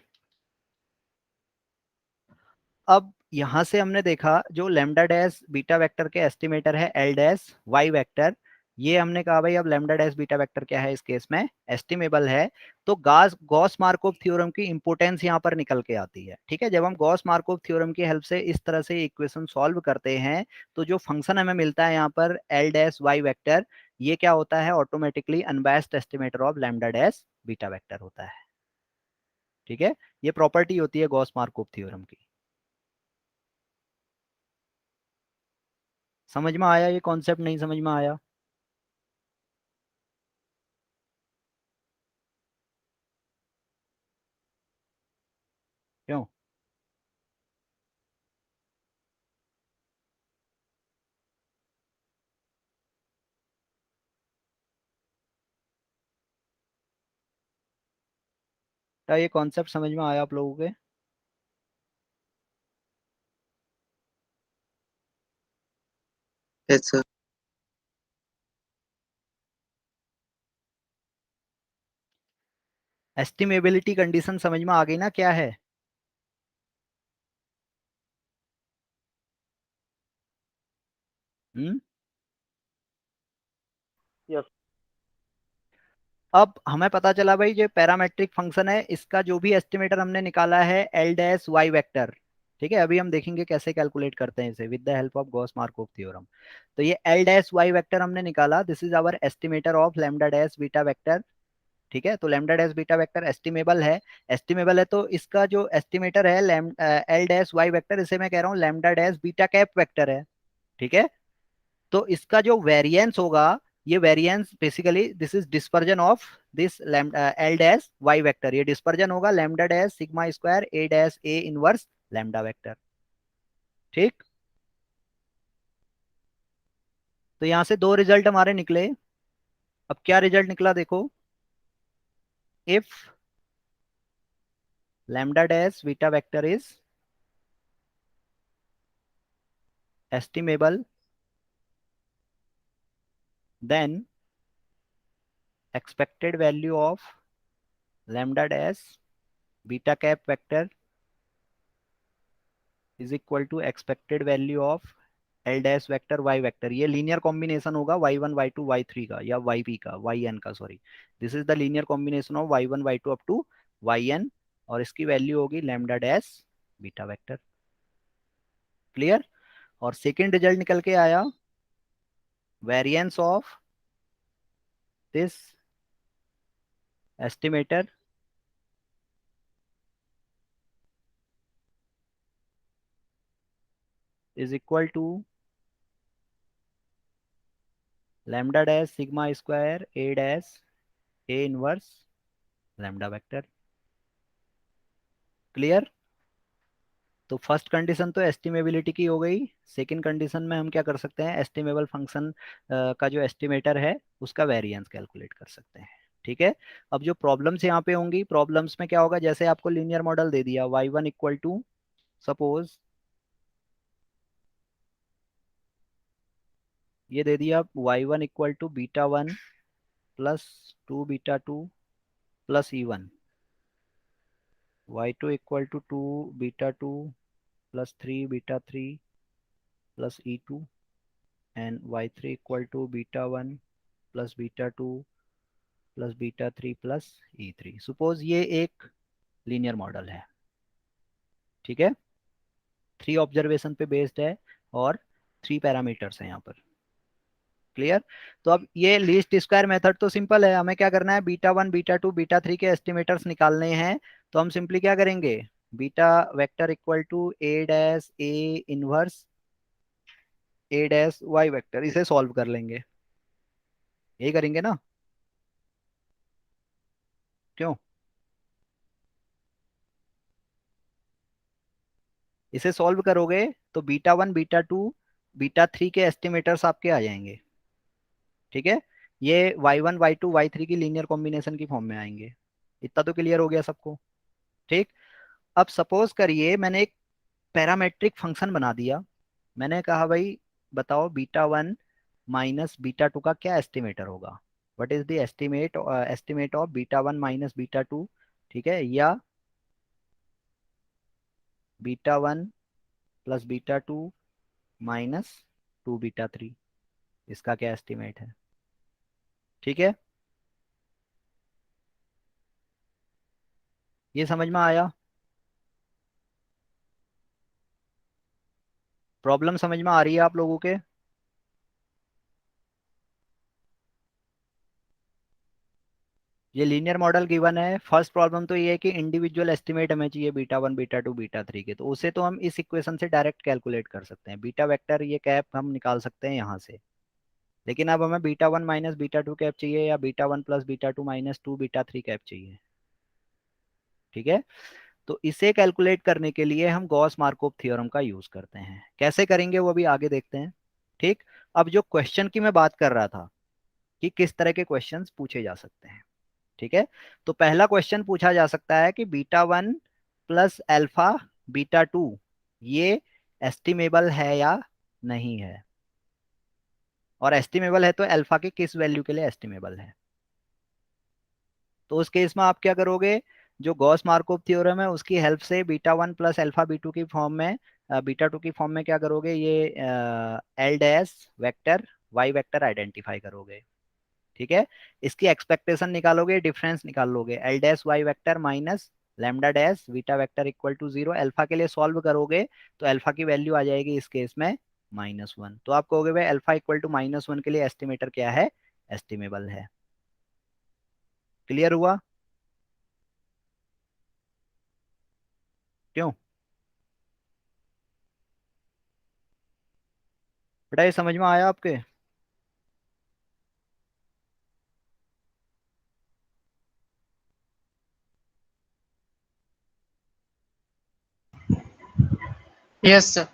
अब यहां से हमने देखा जो लैम्डा डैश बीटा वेक्टर के एस्टिमेटर है एल डैश वाई वेक्टर, ये हमने कहा भाई अब लैम्डा डैश बीटा वेक्टर क्या है, इस केस में एस्टिमेबल है। तो गॉस मार्कोव थ्योरम की इंपोर्टेंस यहाँ पर निकल के आती है। ठीक है, जब हम गॉस मार्कोव थ्योरम की हेल्प से इस तरह से इक्वेशन सॉल्व करते हैं, तो जो फंक्शन हमें मिलता है यहाँ पर एल डैश वाई वेक्टर, ये क्या होता है, automatically unbiased estimator of lambda dash beta vector होता है। ठीक है, ये प्रॉपर्टी होती है गॉस मार्कोव थ्योरम की। समझ में आया ये कॉन्सेप्ट, नहीं समझ में आया। क्यों, क्या ये कॉन्सेप्ट समझ में आया आप लोगों के? Yes, sir. एस्टिमेबिलिटी कंडीशन समझ में आ गई ना क्या है? हम्म। Yes. अब हमें पता चला भाई जो पैरामेट्रिक फंक्शन है इसका जो भी एस्टिमेटर हमने निकाला है एल डैश वाई वेक्टर। ठीक है, अभी हम देखेंगे कैसे कैलकुलेट करते हैं इसे with the help of Gauss Markov theorem. तो ये एल डैश वाई वेक्टर हमने निकाला, this is our estimator of lambda dash beta vector. ठीक है, तो lambda dash beta vector estimable है। एस्टिमेबल है तो इसका जो एस्टिमेटर है एल डैश वाई वेक्टर, इसे मैं कह रहा हूँ lambda dash beta cap vector है। ठीक है, तो इसका जो वेरिएंस होगा, ये variance basically this is dispersion of this L dash Y vector, ये डिस्पर्जन होगा lambda dash sigma square A dash A inverse lambda vector. ठीक, तो यहां से दो रिजल्ट हमारे निकले। अब क्या रिजल्ट निकला देखो, if lambda dash beta vector is estimable, then expected value of lambda dash beta cap vector is equal to expected value of L dash vector y vector। ये लीनियर कॉम्बिनेशन होगा y1 y2 y3 का या yp का yn का, sorry, this is the linear combination of y1 y2 up to yn, और इसकी value होगी lambda dash beta vector. Clear? और सेकेंड रिजल्ट निकल के आया, variance of this estimator is equal to lambda dash sigma square a dash a inverse lambda vector. Clear? तो first condition तो एस्टिमेबिलिटी की हो गई। सेकंड कंडीशन में हम क्या कर सकते हैं, एस्टिमेबल फंक्शन का जो एस्टिमेटर है उसका वेरिएंस कैलकुलेट कर सकते हैं। ठीक है, अब जो प्रॉब्लम्स यहाँ पे होंगी, प्रॉब्लम्स में क्या होगा, जैसे आपको लीनियर मॉडल दे दिया y1 इक्वल टू, सपोज ये दे दिया y1 equal to beta one plus two beta two plus E1, y2 equal to two beta two plus three beta three plus E2, and y3 equal to beta one plus beta two plus beta three plus ई3। Suppose ये एक linear model है। ठीक है, three observation पे based है और three parameters हैं यहाँ पर। क्लियर? तो अब ये लीस्ट स्क्वायर मेथड तो सिंपल है, हमें क्या करना है, beta one beta two beta three के एस्टिमेटर्स निकालने हैं। तो हम सिंपली क्या करेंगे, beta vector equal to A dash A inverse A dash Y vector, इसे सॉल्व कर लेंगे। यही करेंगे ना? क्यों? इसे सॉल्व करोगे तो beta one beta two beta three के एस्टिमेटर्स आपके आ जाएंगे। ठीक है, ये y1 y2 y3 की लीनियर कॉम्बिनेशन की फॉर्म में आएंगे। इतना तो क्लियर हो गया सबको? ठीक, अब सपोज करिए मैंने एक पैरामेट्रिक फंक्शन बना दिया। मैंने कहा भाई बताओ beta one minus beta two का क्या एस्टिमेटर होगा, what is the estimate of beta one minus beta two. ठीक है, या beta one plus beta two minus two beta three, इसका क्या एस्टिमेट है। ठीक है, ये समझ में आया? प्रॉब्लम समझ में आ रही है आप लोगों के? ये लीनियर मॉडल गिवन है। फर्स्ट प्रॉब्लम तो ये है कि इंडिविजुअल एस्टिमेट हमें चाहिए beta one beta two beta three के, तो उसे तो हम इस इक्वेशन से डायरेक्ट कैलकुलेट कर सकते हैं। बीटा वेक्टर ये कैप हम निकाल सकते हैं यहाँ से। लेकिन अब हमें beta one minus beta two cap चाहिए या beta one plus beta two minus two beta three cap चाहिए। ठीक है, तो इसे कैलकुलेट करने के लिए हम गॉस मार्कोव थ्योरम का यूज करते हैं। कैसे करेंगे वो अभी आगे देखते हैं। ठीक, अब जो क्वेश्चन की मैं बात कर रहा था कि किस तरह के क्वेश्चंस पूछे जा सकते हैं। ठीक है, तो पहला क्वेश्चन पूछा जा सकता है कि beta one plus alpha beta to ये एस्टिमेबल है या नहीं है, और एस्टिमेबल है तो अल्फा के किस वैल्यू के लिए एस्टिमेबल है। तो उस केस में आप क्या करोगे, जो गॉस मार्कोव थ्योरम है उसकी हेल्प से beta one plus alpha B two की फॉर्म में, बीटा टू की फॉर्म में क्या करोगे, ये L dash vector Y vector identify करोगे। ठीक है, इसकी एक्सपेक्टेशन निकालोगे, डिफरेंस निकाल लोगे, L dash Y vector minus lambda dash beta vector equal to zero. Alpha के लिए सॉल्व करोगे तो अल्फा की वैल्यू आ जाएगी इस केस में -1। तो आप कहोगे भाई अल्फा इक्वल टू -1 के लिए एस्टिमेटर क्या है, एस्टिमेबल है। क्लियर हुआ? क्यों बेटा, ये समझ में आया आपके? Yes, sir.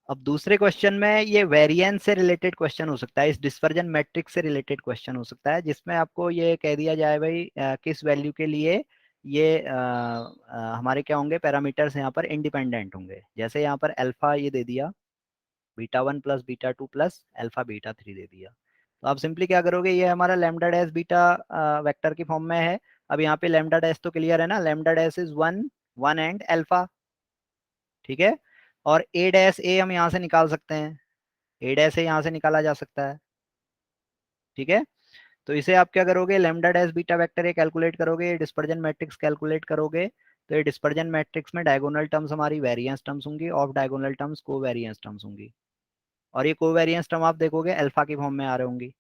अब दूसरे क्वेश्चन में ये वेरिएंस से रिलेटेड क्वेश्चन हो सकता है, इस डिस्पर्जन मैट्रिक्स से रिलेटेड क्वेश्चन हो सकता है, जिसमें आपको ये कह दिया जाए भाई किस वैल्यू के लिए ये हमारे क्या होंगे, पैरामीटर्स यहाँ पर इंडिपेंडेंट होंगे। जैसे यहाँ पर अल्फा ये दे दिया, beta one plus beta two plus alpha beta three दे दिया। तो आप सिंपली क्या करोगे, ये हमारा लैम्डा डैश बीटा वेक्टर की फॉर्म में है। अब यहाँ पे लैम्डा डैश तो क्लियर है ना, lambda dash is one, one and alpha. ठीक है, और ए डैश ए हम यहाँ से निकाल सकते हैं, ए डैश ए यहाँ से निकाला जा सकता है। ठीक है, तो इसे आप क्या करोगे, लैम्डा डैश बीटा वेक्टर ये कैलकुलेट करोगे, ये डिस्पर्जन मैट्रिक्स कैलकुलेट करोगे। तो ये डिस्पर्जन मैट्रिक्स में डायगोनल टर्म्स हमारी वेरिएंस टर्म्स होंगी, of diagonal terms covariance terms होंगी। और ये कोवेरिएंस टर्म आप देखोगे अल्फा की फॉर्म में आ रहे होंगी।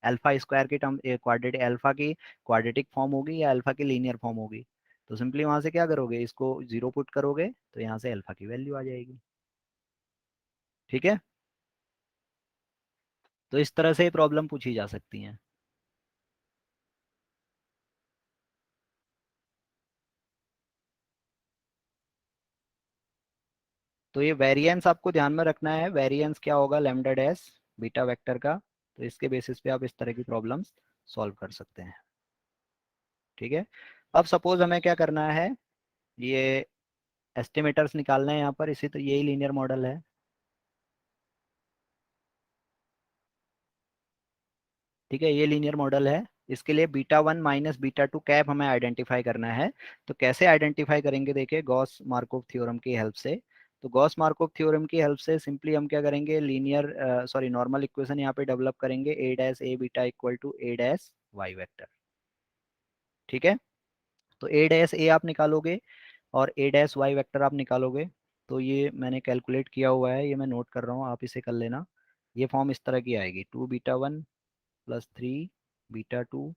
अल्फा स्क्वायर की टर्म क्वाड्रेटिक, अल्फा की क्वाड्रेटिक फॉर्म होगी या अल्फा की लीनियर फॉर्म होगी। तो सिंपली वहां से क्या करोगे, इसको जीरो पुट करोगे तो यहाँ से अल्फा की वैल्यू आ जाएगी। ठीक है, तो इस तरह से प्रॉब्लम पूछी जा सकती है। तो ये वेरिएंस आपको ध्यान में रखना है, वेरिएंस क्या होगा लैम्डा डैश बीटा वेक्टर का। तो इसके बेसिस पे आप इस तरह की प्रॉब्लम्स सॉल्व कर सकते हैं। ठीक है, अब सपोज हमें क्या करना है, ये एस्टिमेटर्स निकालना है यहाँ पर, इसी तो यही लीनियर मॉडल है। ठीक है, ये लीनियर मॉडल है, इसके लिए beta one minus beta two cap हमें आइडेंटिफाई करना है। तो कैसे आइडेंटिफाई करेंगे, देखिए गॉस मार्कोव थ्योरम की हेल्प से। तो गॉस मार्कोव थ्योरम की हेल्प से सिंपली हम क्या करेंगे, लीनियर सॉरी नॉर्मल इक्वेशन यहाँ पे डेवलप करेंगे, A dash A beta equal to A dash Y vector. ठीक है, तो ए डैश ए आप निकालोगे और ए डैश वाई वेक्टर आप निकालोगे। तो ये मैंने कैलकुलेट किया हुआ है, ये मैं नोट कर रहा हूँ, आप इसे कर लेना। ये फॉर्म इस तरह की आएगी, two beta one plus three beta two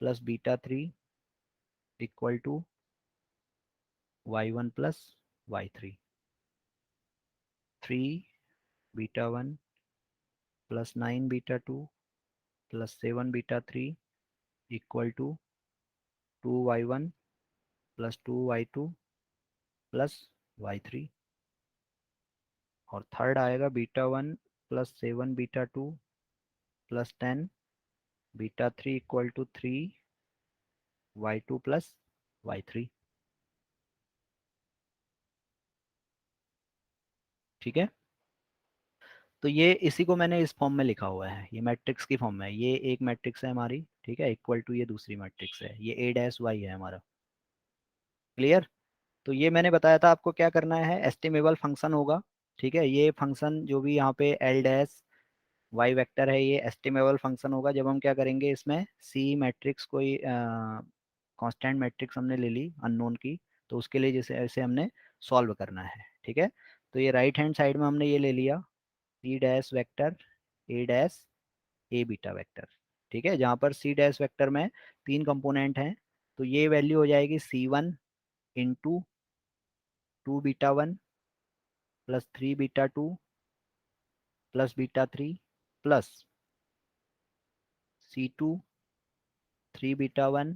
plus beta three equal to Y one plus Y three. Three beta one plus nine beta two plus seven beta three equal to two Y one plus two Y two plus Y three. और third आएगा beta one plus seven beta two plus ten beta three equal to three Y two plus Y three. ठीक है, तो ये इसी को मैंने इस फॉर्म में लिखा हुआ है, ये मैट्रिक्स की फॉर्म में है, ये एक मैट्रिक्स है हमारी। ठीक है, इक्वल टू ये दूसरी मैट्रिक्स है, ये ए डैश वाई है हमारा। क्लियर? तो ये मैंने बताया था आपको क्या करना है, एस्टिमेबल फंक्शन होगा। ठीक है, ये फंक्शन जो भी यहाँ पे एल डैश वाई वेक्टर है, ये एस्टिमेबल फंक्शन होगा जब हम क्या करेंगे, इसमें सी मैट्रिक्स कोई कांस्टेंट मैट्रिक्स हमने ले ली अननोन की, तो उसके लिए जैसे ऐसे हमने सॉल्व करना है। ठीक है, तो ये राइट हैंड साइड में हमने ये ले लिया, C dash vector A dash A beta vector. ठीक है, जहाँ पर सी डैश वेक्टर में तीन कंपोनेंट हैं, तो ये वैल्यू हो जाएगी C one into two beta one plus three beta two plus beta three plus C two three beta one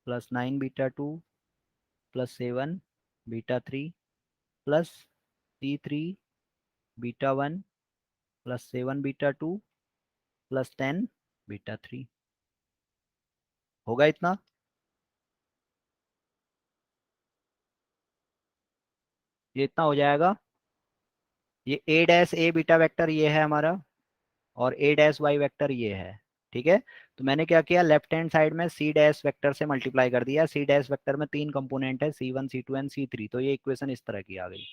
plus nine beta two plus seven beta three plus C three beta one plus seven beta two plus 10 beta 3 होगा इतना। ये इतना हो जाएगा। ये A dash A beta vector ये है हमारा, और ए डैश वाई वेक्टर ये है। ठीक है, तो मैंने क्या किया, लेफ्ट हैंड साइड में सी डैश वेक्टर से मल्टीप्लाई कर दिया। सी डैश वेक्टर में 3 कंपोनेंट है, C1 C2 एंड C3। तो ये इक्वेशन इस तरह की आ गई।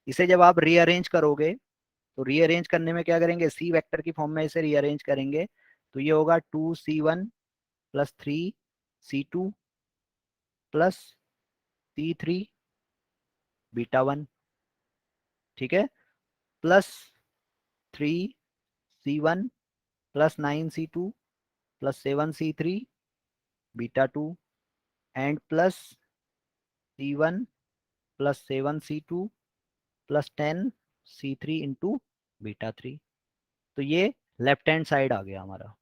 इसे जब आप रीअरेंज करोगे, तो रीअरेंज करने में क्या करेंगे, सी वेक्टर की फॉर्म में इसे रीअरेंज करेंगे। तो ये होगा 2C1 plus 3C2 plus C3 beta 1। ठीक है, plus 3C1 plus 9C2 plus 7C3 beta 2 and plus C1 plus 7C2 plus 10C3 into beta 3। तो ये लेफ्ट हैंड साइड आ गया हमारा।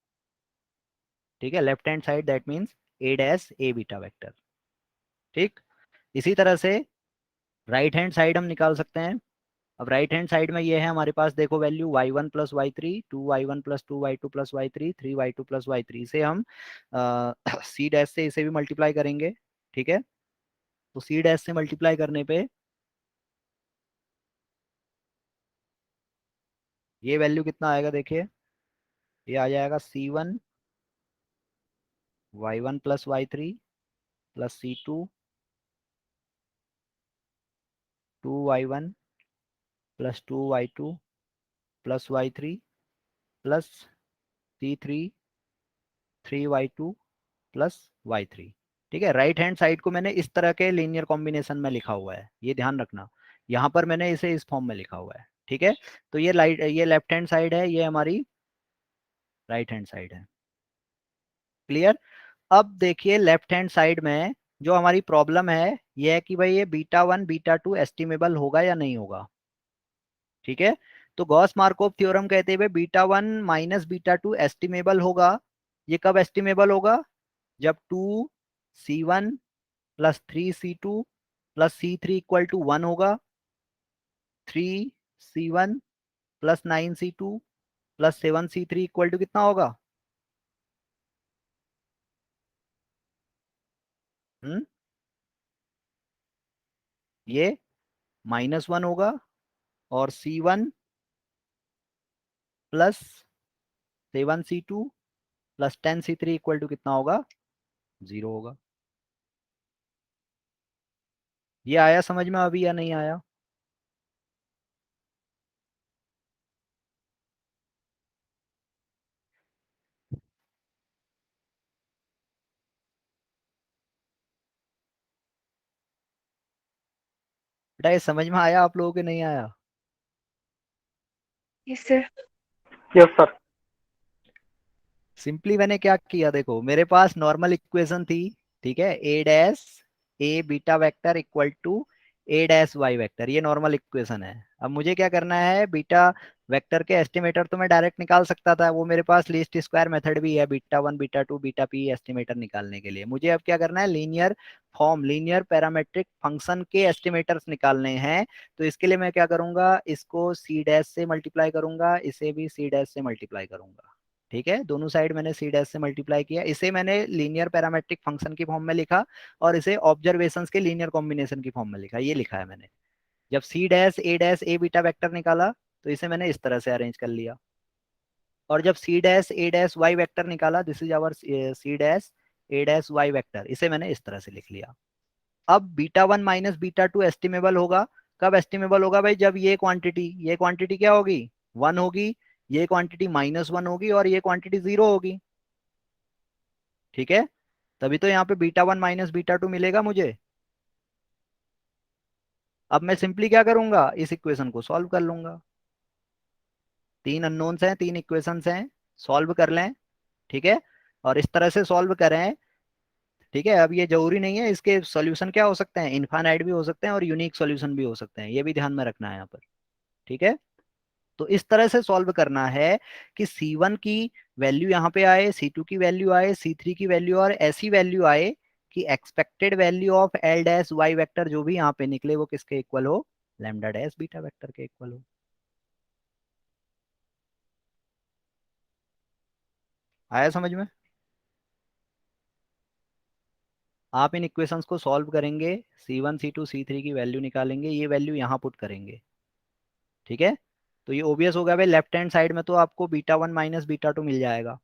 ठीक है, left hand side that means A dash A beta vector. ठीक, इसी तरह से राइट हैंड साइड हम निकाल सकते हैं। अब राइट हैंड साइड में ये है हमारे पास, देखो value y1 plus y3, 2y1 plus 2y2 plus y3, 3y2 plus y3। इसे हम सी डैश से इसे भी मल्टीप्लाई करेंगे। ठीक है, तो सी डैश से मल्टीप्लाई करने पे ये वैल्यू कितना आएगा, देखिए ये आ जाएगा C1 y1 plus y3 plus C2 2y1 plus 2y2 plus y3 plus C3 3y2 plus y3। ठीक है, राइट हैंड साइड को मैंने इस तरह के लीनियर कॉम्बिनेशन में लिखा हुआ है, ये ध्यान रखना। यहाँ पर मैंने इसे इस फॉर्म में लिखा हुआ है। ठीक है, तो ये लेफ्ट हैंड साइड है, ये हमारी राइट हैंड साइड है। क्लियर। अब देखिए लेफ्ट हैंड साइड में जो हमारी प्रॉब्लम है, ये है कि भाई ये बीटा 1 बीटा 2 एस्टिमेबल होगा या नहीं होगा। ठीक है, तो गॉस मार्कोव थ्योरम कहते हुए बीटा 1 माइनस बीटा 2 एस्टिमेबल होगा। ये कब एस्टिमेबल होगा, जब 2C1 plus 3C2 plus C3 equal to 1 होगा, 3C1 plus 9C2 plus 7C3 equal to कितना होगा, ये -1 होगा, और C1 plus 7C2 plus 10C3 equal to कितना होगा, 0 होगा। ये आया समझ में अभी या नहीं आया। बेटा ये समझ में आया आप लोगों के, नहीं आया। Yes, sir. Yes, sir. Simply मैंने क्या किया, देखो मेरे पास नॉर्मल इक्वेशन थी। ठीक है, A dash A beta vector equal to A dash Y vector, ये नॉर्मल इक्वेशन है। अब मुझे क्या करना है, बीटा वेक्टर के एस्टिमेटर तो मैं डायरेक्ट निकाल सकता था, वो मेरे पास लीस्ट स्क्वायर मेथड भी है, beta 1 beta 2 beta P estimator निकालने के लिए। मुझे अब क्या करना है, linear form linear parametric function के एस्टिमेटर्स निकालने हैं। तो इसके लिए मैं क्या करूंगा, इसको सी डैश से मल्टीप्लाई करूंगा, इसे भी सी डैश से मल्टीप्लाई करूंगा। ठीक है, दोनों साइड मैंने सी डैश से मल्टीप्लाई किया, इसे मैंने लीनियर पैरामेट्रिक फंक्शन की फॉर्म में लिखा, और इसे ऑब्जर्वेशंस के लीनियर कॉम्बिनेशन की फॉर्म में लिखा। ये लिखा है मैंने। जब C dash A beta vector निकाला, तो इसे मैंने इस तरह से अरेंज कर लिया। और जब C dash A dash Y vector निकाला, this is our C dash A dash Y vector, इसे मैंने इस तरह से लिख लिया। अब बीटा 1 माइनस बीटा 2 एस्टिमेबल होगा। कब एस्टिमेबल होगा भाई, जब ये क्वांटिटी क्या होगी, 1 होगी, ये क्वांटिटी -1 होगी, और ये क्वांटिटी 0 होगी। ठीक है, तभी तो यहाँ पे बीटा 1 माइनस बीटा 2 मिलेगा मुझे। अब मैं सिंपली क्या करूंगा, इस इक्वेशन को सॉल्व कर लूंगा। 3 अननोन्स हैं, 3 इक्वेशंस हैं, सॉल्व कर लें। ठीक है, और इस तरह से सॉल्व करें। ठीक है, अब ये जरूरी नहीं है, इसके सॉल्यूशन क्या हो सकते हैं, इनफाइनाइट भी हो सकते हैं और यूनिक सॉल्यूशन भी हो सकते हैं, ये भी ध्यान में रखना है यहाँ पर। ठीक है, तो इस तरह से सॉल्व करना है कि C1 की वैल्यू यहाँ पे आए, C2 की वैल्यू आए, C3 की वैल्यू, और ऐसी वैल्यू आए कि expected value of L dash Y vector जो भी यहाँ पे निकले, वो किसके इक्वल हो, लैम्डा डैश बीटा वेक्टर के इक्वल हो। आया समझ में? आप इन इक्वेशंस को सॉल्व करेंगे, C1 C2 C3 की वैल्यू निकालेंगे, ये वैल्यू यहाँ पुट करेंगे। ठीक है, तो ये ओबियस हो गया भाई, लेफ्ट हैंड साइड में तो आपको β1 माइनस β2 मिल जाएगा,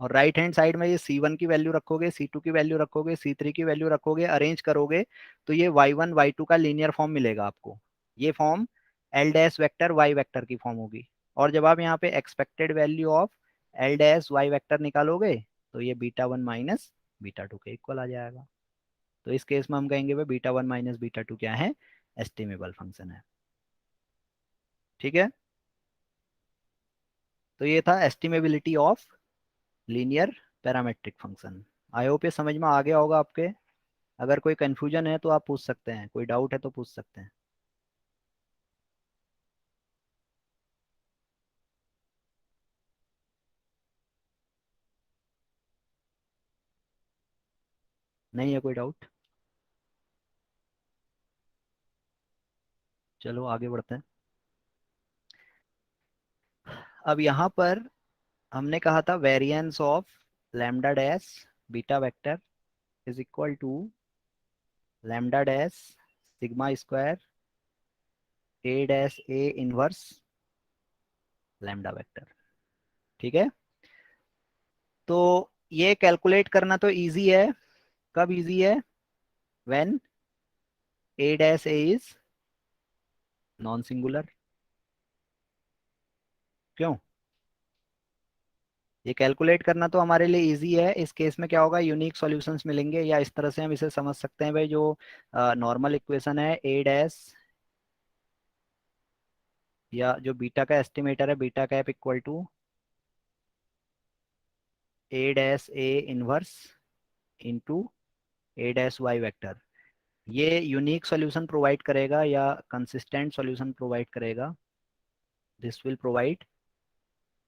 और राइट हैंड साइड में ये C1 की वैल्यू रखोगे, C2 की वैल्यू रखोगे, C3 की वैल्यू रखोगे, अरेंज करोगे तो ये y1 y2 का लीनियर फॉर्म मिलेगा आपको। ये form L dash vector y vector की फॉर्म होगी। और जब आप यहाँ पे expected value of L dash y vector निकालोगे तो ये β1 माइनस β2 के इक्वल आ जाएगा। तो इस केस में हम कहेंगे भाई β1 माइनस β2 क्या है, एस्टिमेबल फंक्शन है। ठीक है, तो ये था estimability of linear parametric function. I hope ये समझ में आ गया होगा आपके। अगर कोई कंफ्यूजन है तो आप पूछ सकते हैं, कोई डाउट है तो पूछ सकते हैं। नहीं है कोई डाउट? चलो आगे बढ़ते हैं। अब यहाँ पर हमने कहा था variance of lambda dash beta vector is equal to lambda dash sigma square A dash A inverse lambda vector. ठीक है, तो ये कैलकुलेट करना तो इजी है। कब इजी है? When A dash A is non singular. क्यों? ये कैलकुलेट करना तो हमारे लिए इजी है। इस केस में क्या होगा, यूनिक सॉल्यूशंस मिलेंगे, या इस तरह से हम इसे समझ सकते हैं भाई, जो नॉर्मल इक्वेशन है ए डैश, या जो बीटा का एस्टिमेटर है beta cap equal to A dash A inverse into A dash Y vector, ये यूनिक सॉल्यूशन प्रोवाइड करेगा या कंसिस्टेंट सॉल्यूशन प्रोवाइड करेगा। This will provide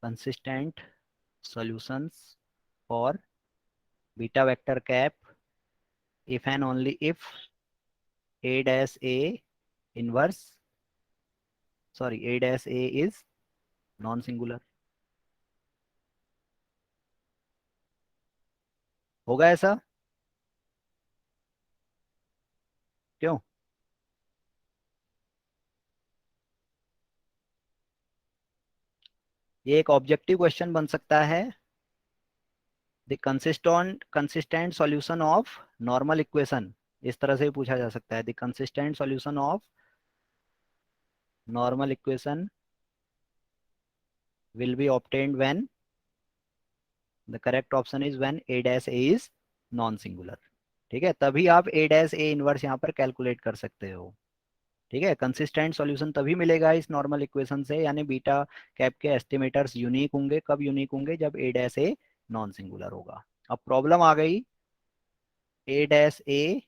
consistent solutions for beta vector cap if and only if a dash a inverse a dash a is non singular। होगा ऐसा? क्यों? ये एक objective question बन सकता है। The consistent solution of normal equation, इस तरह से भी पूछा जा सकता है। The consistent solution of normal equation will be obtained when the correct option is when a dash a is non singular. ठीक है, तभी आप a dash a इनवर्स यहाँ पर कैलकुलेट कर सकते हो। ठीक है, कंसिस्टेंट सॉल्यूशन तभी मिलेगा इस नॉर्मल इक्वेशन से, यानी बीटा कैप के एस्टिमेटर्स यूनिक होंगे। कब यूनिक होंगे? जब ए डैश ए नॉन सिंगुलर होगा। अब प्रॉब्लम आ गई, ए डैश ए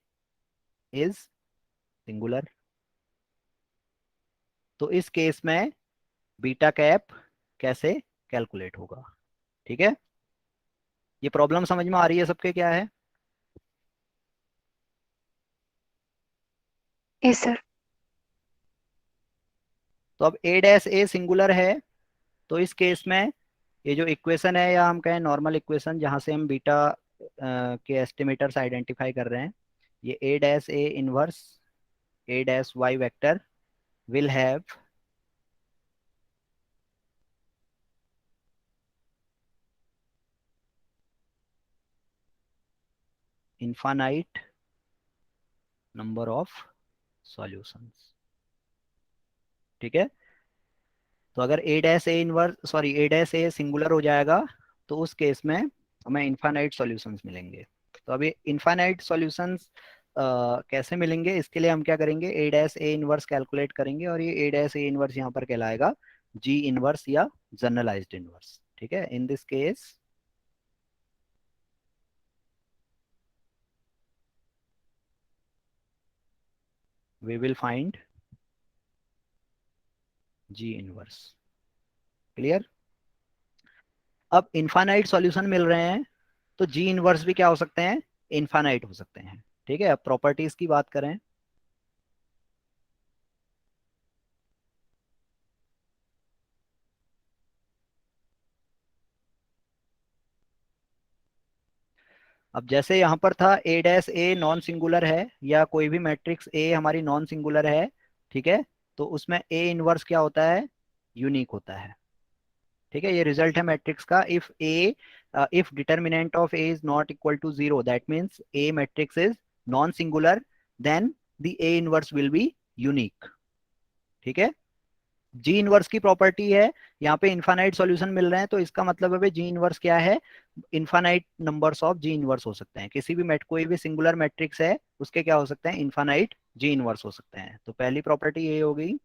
इज सिंगुलर, तो इस केस में बीटा कैप कैसे कैलकुलेट होगा? ठीक है, ये प्रॉब्लम समझ में आ रही है सबके? क्या है? Yes, sir. तो अब ए डैश ए सिंगुलर है, तो इस केस में ये जो इक्वेशन है, या हम कहें नॉर्मल इक्वेशन जहां से हम बीटा के एस्टिमेटर्स आइडेंटिफाई कर रहे हैं, ये A dash A inverse A dash Y vector will have infinite number of solutions। ठीक है, तो अगर A dash A inverse A dash A singular हो जाएगा तो उस केस में हमें इनफाइनाइट सॉल्यूशंस मिलेंगे। तो अभी इनफाइनाइट सॉल्यूशंस कैसे मिलेंगे, इसके लिए हम क्या करेंगे, A dash A inverse calculate करेंगे, और ये ए डैश ए इनवर्स यहाँ पर कहलाएगा जी इनवर्स या जनरलाइज्ड इनवर्स। ठीक है, in this case we will find G inverse. Clear? अब इनफाइनाइट सॉल्यूशन मिल रहे हैं, तो जी इनवर्स भी क्या हो सकते हैं, इनफाइनाइट हो सकते हैं। ठीक है, अब प्रॉपर्टीज की बात करें, अब जैसे यहाँ पर था ए डैश ए नॉन सिंगुलर है, या कोई भी मैट्रिक्स ए हमारी नॉन सिंगुलर है, ठीक है, तो उसमें ए इनवर्स क्या होता है, यूनिक होता है। ठीक है, ये रिजल्ट है मैट्रिक्स का। If determinant of A is not equal to zero, that means A matrix is non singular, then the A inverse will be unique. ठीक है, जी इनवर्स की प्रॉपर्टी है, यहाँ पे इनफाइनाइट सॉल्यूशन मिल रहे हैं, तो इसका मतलब है जी इनवर्स क्या है, infinite numbers of ji inverse हो सकते हैं। किसी भी कोई भी सिंगुलर मैट्रिक्स है उसके क्या हो सकते हैं, इनफाइनाइट जी इनवर्स हो सकते हैं। तो पहली प्रॉपर्टी ये हो गई।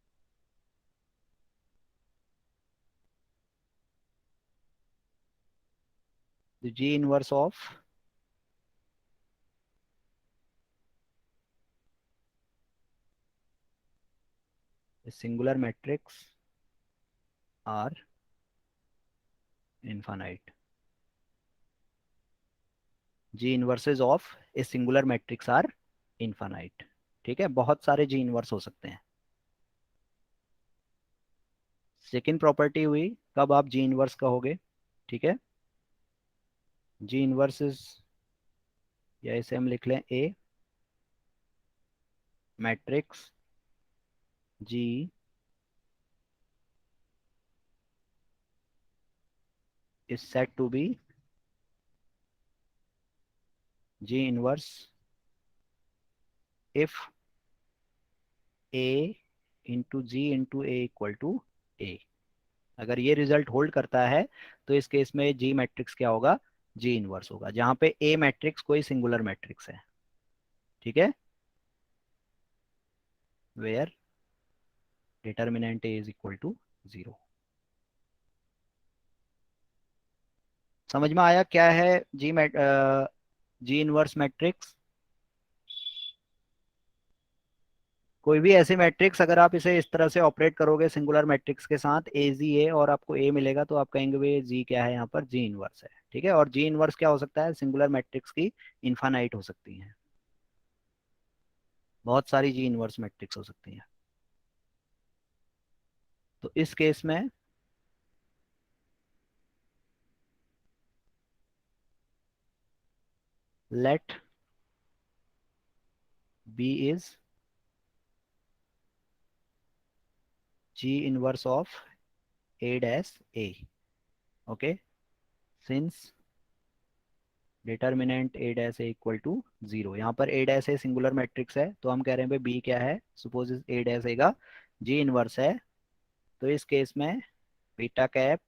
G inverse of singular matrix are infinite. G inverses of a singular matrix are infinite. ठीक है, बहुत सारे जी इनवर्स हो सकते हैं। सेकेंड प्रॉपर्टी हुई, कब आप जी इनवर्स कहोगे। ठीक है, जी इनवर्स इज, या इसे हम लिख लें a matrix G is said to be G inverse if A into G into A equal to A। अगर ये रिजल्ट होल्ड करता है तो इस केस में जी मैट्रिक्स क्या होगा, जी इनवर्स होगा, जहां पे ए मैट्रिक्स कोई सिंगुलर मैट्रिक्स है। ठीक है, where determinant A is equal to zero. समझ में आया क्या है जी इनवर्स मैट्रिक्स। कोई भी ऐसी मैट्रिक्स अगर आप इसे इस तरह से ऑपरेट करोगे सिंगुलर मैट्रिक्स के साथ, ए जी ए, और आपको ए मिलेगा, तो आप कहेंगे भाई जी क्या है, यहाँ पर जी इनवर्स है। ठीक है, और जी इनवर्स क्या हो सकता है, सिंगुलर मैट्रिक्स की इनफाइनाइट हो सकती है, बहुत सारी जी इनवर्स मैट्रिक्स हो सकती हैं। तो इस केस में let B is G inverse of A dash A. Okay, since determinant A dash A equal to zero, यहाँ पर A dash A singular matrix है, तो हम कह रहे हैं भाई बी क्या है, सपोज ए डैश ए का जी इनवर्स है। तो इस केस में beta cap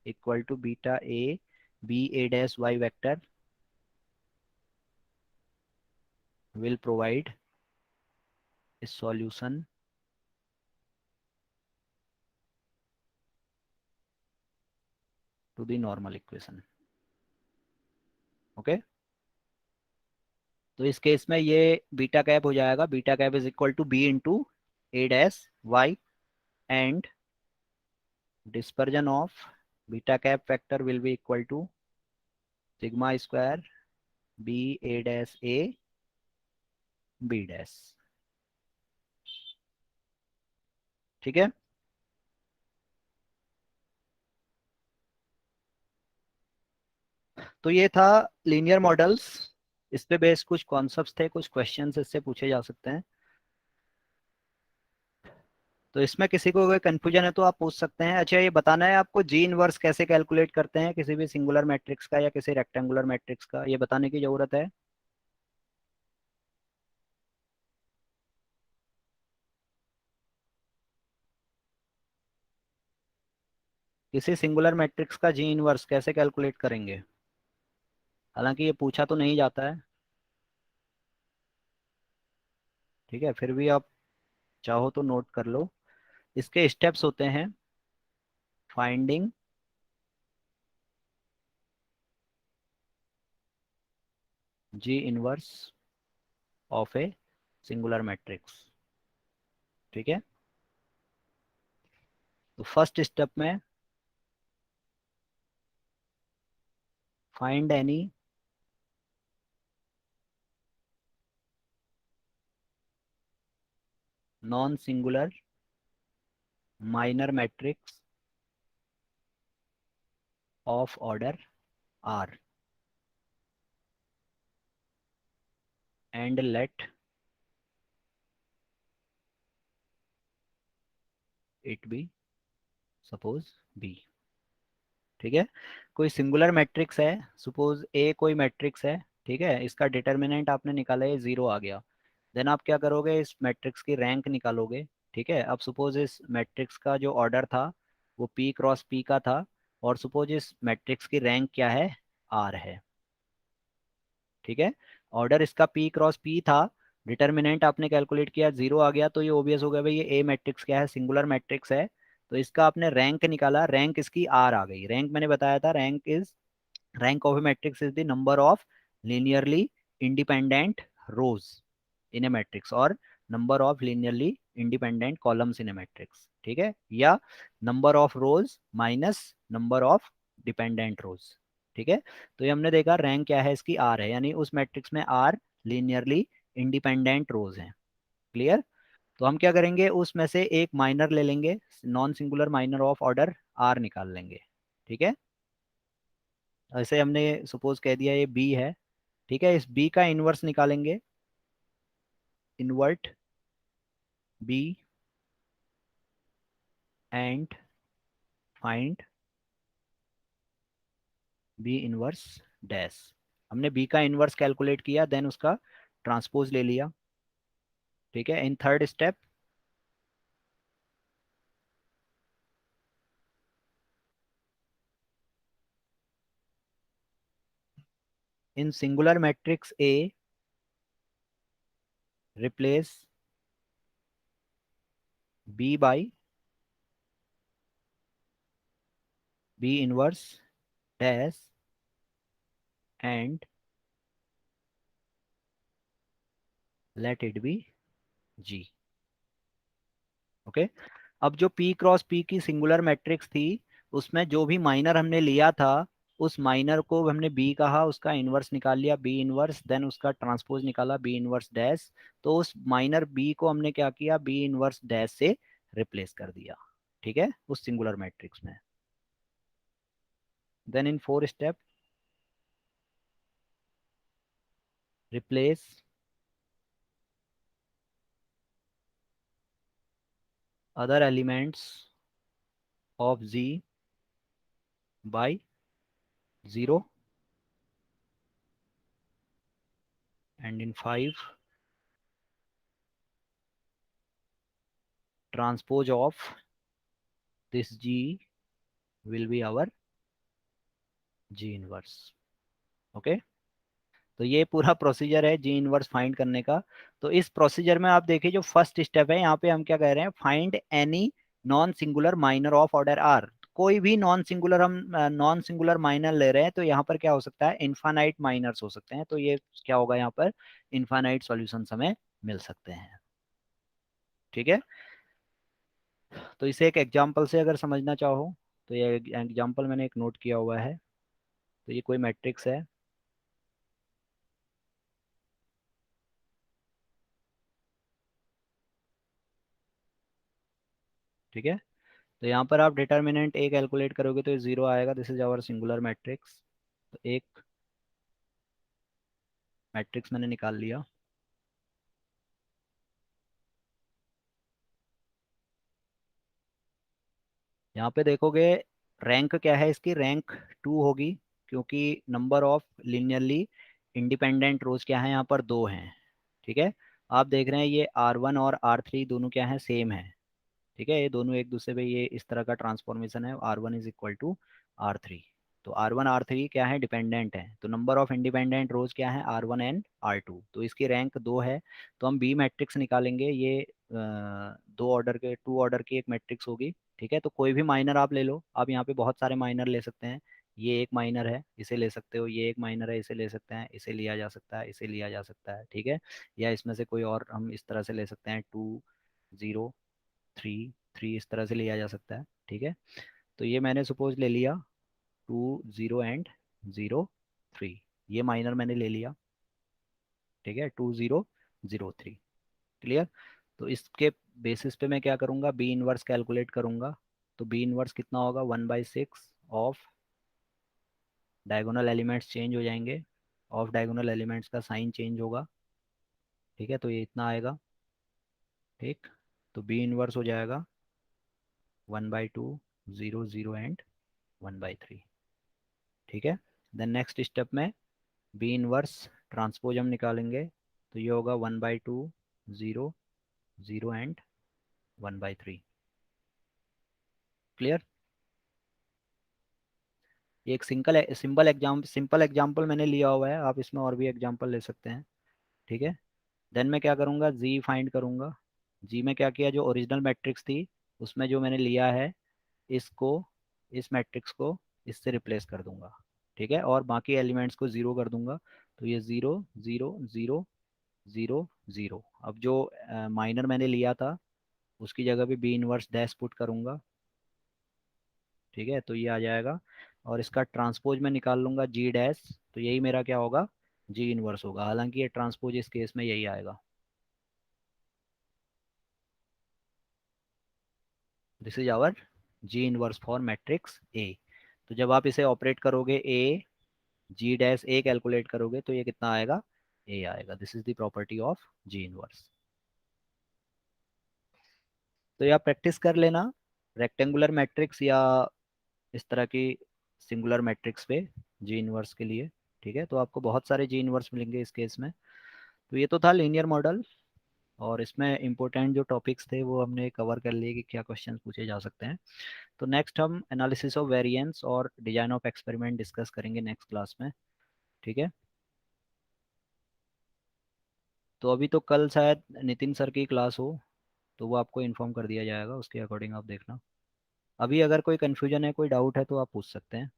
equal to beta A B A dash Y vector will provide a solution to the normal equation। Okay, तो इस केस में ये बीटा कैप हो जाएगा, beta cap is equal to B into A dash Y, and dispersion of beta cap factor will be equal to sigma square b a dash a b dash। ठीक है, तो ये था linear models. इस पे based कुछ concepts थे, कुछ क्वेश्चंस इससे पूछे जा सकते हैं। तो इसमें किसी को कोई कंफ्यूजन है तो आप पूछ सकते हैं। अच्छा, ये बताना है आपको जी इनवर्स कैसे कैलकुलेट करते हैं किसी भी सिंगुलर मैट्रिक्स का या किसी रेक्टेंगुलर मैट्रिक्स का, ये बताने की जरूरत है। किसी सिंगुलर मैट्रिक्स का जी इनवर्स कैसे कैलकुलेट करेंगे, हालांकि ये पूछा तो नहीं जाता है। ठीक है, फिर भी आप चाहो तो नोट कर लो। इसके स्टेप्स होते हैं, finding G inverse of a singular matrix. ठीक है, तो फर्स्ट स्टेप में find any non singular minor matrix of order R. And let it be suppose B. ठीक है, कोई सिंगुलर मैट्रिक्स है, सपोज ए कोई मैट्रिक्स है, ठीक है, इसका डिटर्मिनेंट आपने निकाला है 0 आ गया, देन आप क्या करोगे, इस मैट्रिक्स की रैंक निकालोगे। ठीक है, अब सपोज इस मैट्रिक्स का जो ऑर्डर था वो पी क्रॉस पी का था, और सपोज इस मैट्रिक्स की रैंक क्या है, आर है। ठीक है, ऑर्डर इसका पी क्रॉस पी था, डिटर्मिनेंट आपने कैलकुलेट किया 0 आ गया, तो ये ओबियस हो गया भाई, ये ए मैट्रिक्स क्या है, सिंगुलर मैट्रिक्स है, तो इसका आपने रैंक निकाला, रैंक इसकी आर आ गई। रैंक मैंने बताया था, rank of a matrix is the number of linearly independent rows in a matrix और number of linearly independent columns in a matrix। ठीक है, या number of rows minus number of dependent rows. ठीक है, तो ये हमने देखा रैंक क्या है इसकी, आर है, यानी उस मैट्रिक्स में आर लीनियरली इंडिपेंडेंट रोज हैं। क्लियर? तो हम क्या करेंगे, उसमें से एक माइनर ले लेंगे, non singular minor of order R निकाल लेंगे। ठीक है, ऐसे हमने सपोज कह दिया ये बी है। ठीक है, इस बी का इनवर्स निकालेंगे, invert B and find B inverse dash. हमने बी का इनवर्स कैलकुलेट किया, देन उसका ट्रांसपोज ले लिया। ठीक है, in third step in singular matrix A replace B by B inverse dash and let it be G. Okay, अब जो P क्रॉस P की सिंगुलर मैट्रिक्स थी, उसमें जो भी माइनर हमने लिया था, उस माइनर को हमने B कहा, उसका इनवर्स निकाल लिया, B इनवर्स, देन उसका ट्रांसपोज निकाला B इनवर्स डैश। तो उस माइनर B को हमने क्या किया, B इनवर्स डैश से रिप्लेस कर दिया। ठीक है, उस सिंगुलर मैट्रिक्स में। Then in four step replace other elements of Z by 0, and in 5 transpose of this G will be our G inverse। Okay, तो ये पूरा प्रोसीजर है जी इनवर्स फाइंड करने का। तो इस प्रोसीजर में आप देखिए, जो फर्स्ट स्टेप है यहाँ पे हम क्या कह रहे हैं, find any non singular minor of order R. कोई भी नॉन सिंगुलर, हम नॉन सिंगुलर माइनर ले रहे हैं, तो यहाँ पर क्या हो सकता है, इन्फानाइट माइनर्स हो सकते हैं, तो ये क्या होगा, यहाँ पर इन्फानाइट सॉल्यूशन हमें मिल सकते हैं। ठीक है, तो इसे एक एग्जाम्पल से अगर समझना चाहो, तो ये एग्जाम्पल मैंने एक नोट किया हुआ है। तो ये कोई मैट्रिक्स है, ठीक है, तो यहाँ पर आप डिटर्मिनेंट ए कैलकुलेट करोगे तो ये 0 आएगा, this is our singular matrix. तो एक मैट्रिक्स मैंने निकाल लिया। यहाँ पे देखोगे रैंक क्या है इसकी, रैंक 2 होगी, क्योंकि नंबर ऑफ लिनियरली इंडिपेंडेंट रोज क्या है, यहाँ पर 2 हैं। ठीक है, आप देख रहे हैं ये R1 और R3 दोनों क्या है, सेम है। ठीक है, ये दोनों एक दूसरे पे, ये इस तरह का ट्रांसफॉर्मेशन है, R1 is equal to R3। तो R1 R3 क्या है, डिपेंडेंट है, तो नंबर ऑफ इंडिपेंडेंट रोज क्या है, R1 एंड R2, तो इसकी रैंक 2 है। तो हम बी मैट्रिक्स निकालेंगे, ये दो ऑर्डर के, 2 ऑर्डर की एक मैट्रिक्स होगी। ठीक है, तो कोई भी माइनर आप ले लो, आप यहाँ पे बहुत सारे माइनर ले सकते हैं, ये एक माइनर है, इसे ले सकते हो, ये एक माइनर है, इसे ले सकते हैं, इसे लिया जा सकता है, इसे लिया जा सकता है। ठीक है, या इसमें से कोई और हम इस तरह से ले सकते हैं, 2 0 3 3, इस तरह से लिया जा सकता है। ठीक है, तो ये मैंने सपोज ले लिया 2 0 एंड 0 3, ये माइनर मैंने ले लिया। ठीक है, 2 0 0 3। क्लियर? तो इसके बेसिस पे मैं क्या करूँगा, बी इनवर्स कैलकुलेट करूँगा। तो बी इनवर्स कितना होगा, 1/6 ऑफ डायगोनल एलिमेंट्स चेंज हो जाएंगे, ऑफ डायगोनल एलिमेंट्स का साइन चेंज होगा। ठीक है, तो ये इतना आएगा। ठीक, तो बी इनवर्स हो जाएगा 1/2, 0 0 एंड 1/3। ठीक है, देन नेक्स्ट स्टेप में बी इनवर्स ट्रांसपोज हम निकालेंगे, तो ये होगा 1/2, 0 0 एंड 1/3। क्लियर? ये एक सिंपल एग्जाम्पल मैंने लिया हुआ है, आप इसमें और भी एग्जाम्पल ले सकते हैं। ठीक है, देन मैं क्या करूँगा, जी फाइंड करूँगा। जी में क्या किया, जो ओरिजिनल मैट्रिक्स थी उसमें जो मैंने लिया है, इसको, इस मैट्रिक्स को इससे रिप्लेस कर दूंगा। ठीक है, और बाकी एलिमेंट्स को ज़ीरो कर दूंगा, तो ये 0 0 0 0 0। अब जो माइनर मैंने लिया था उसकी जगह पे बी इनवर्स डैश पुट करूंगा। ठीक है, तो ये आ जाएगा, और इसका ट्रांसपोज में निकाल लूंगा जी डैश, तो यही मेरा क्या होगा, जी इनवर्स होगा। हालांकि ये ट्रांसपोज इस केस में यही आएगा। This is our G inverse for matrix A. तो जब आप इसे ऑपरेट करोगे, ए जी डैश ए कैलकुलेट करोगे, तो ये कितना आएगा, ए आएगा। This is the property of ji inverse. तो ये आप प्रैक्टिस कर लेना रेक्टेंगुलर मैट्रिक्स या इस तरह की सिंगुलर मैट्रिक्स पे जी इनवर्स के लिए। ठीक है, तो आपको बहुत सारे जी इनवर्स मिलेंगे इस केस में। तो ये तो था लीनियर मॉडल, और इसमें इंपॉर्टेंट जो टॉपिक्स थे वो हमने कवर कर लिए कि क्या क्वेश्चन पूछे जा सकते हैं। तो नेक्स्ट हम एनालिसिस ऑफ वेरिएंस और डिजाइन ऑफ एक्सपेरिमेंट डिस्कस करेंगे नेक्स्ट क्लास में। ठीक है, तो अभी तो कल शायद नितिन सर की क्लास हो, तो वो आपको इन्फॉर्म कर दिया जाएगा, उसके अकॉर्डिंग आप देखना। अभी अगर कोई कन्फ्यूजन है, कोई डाउट है, तो आप पूछ सकते हैं।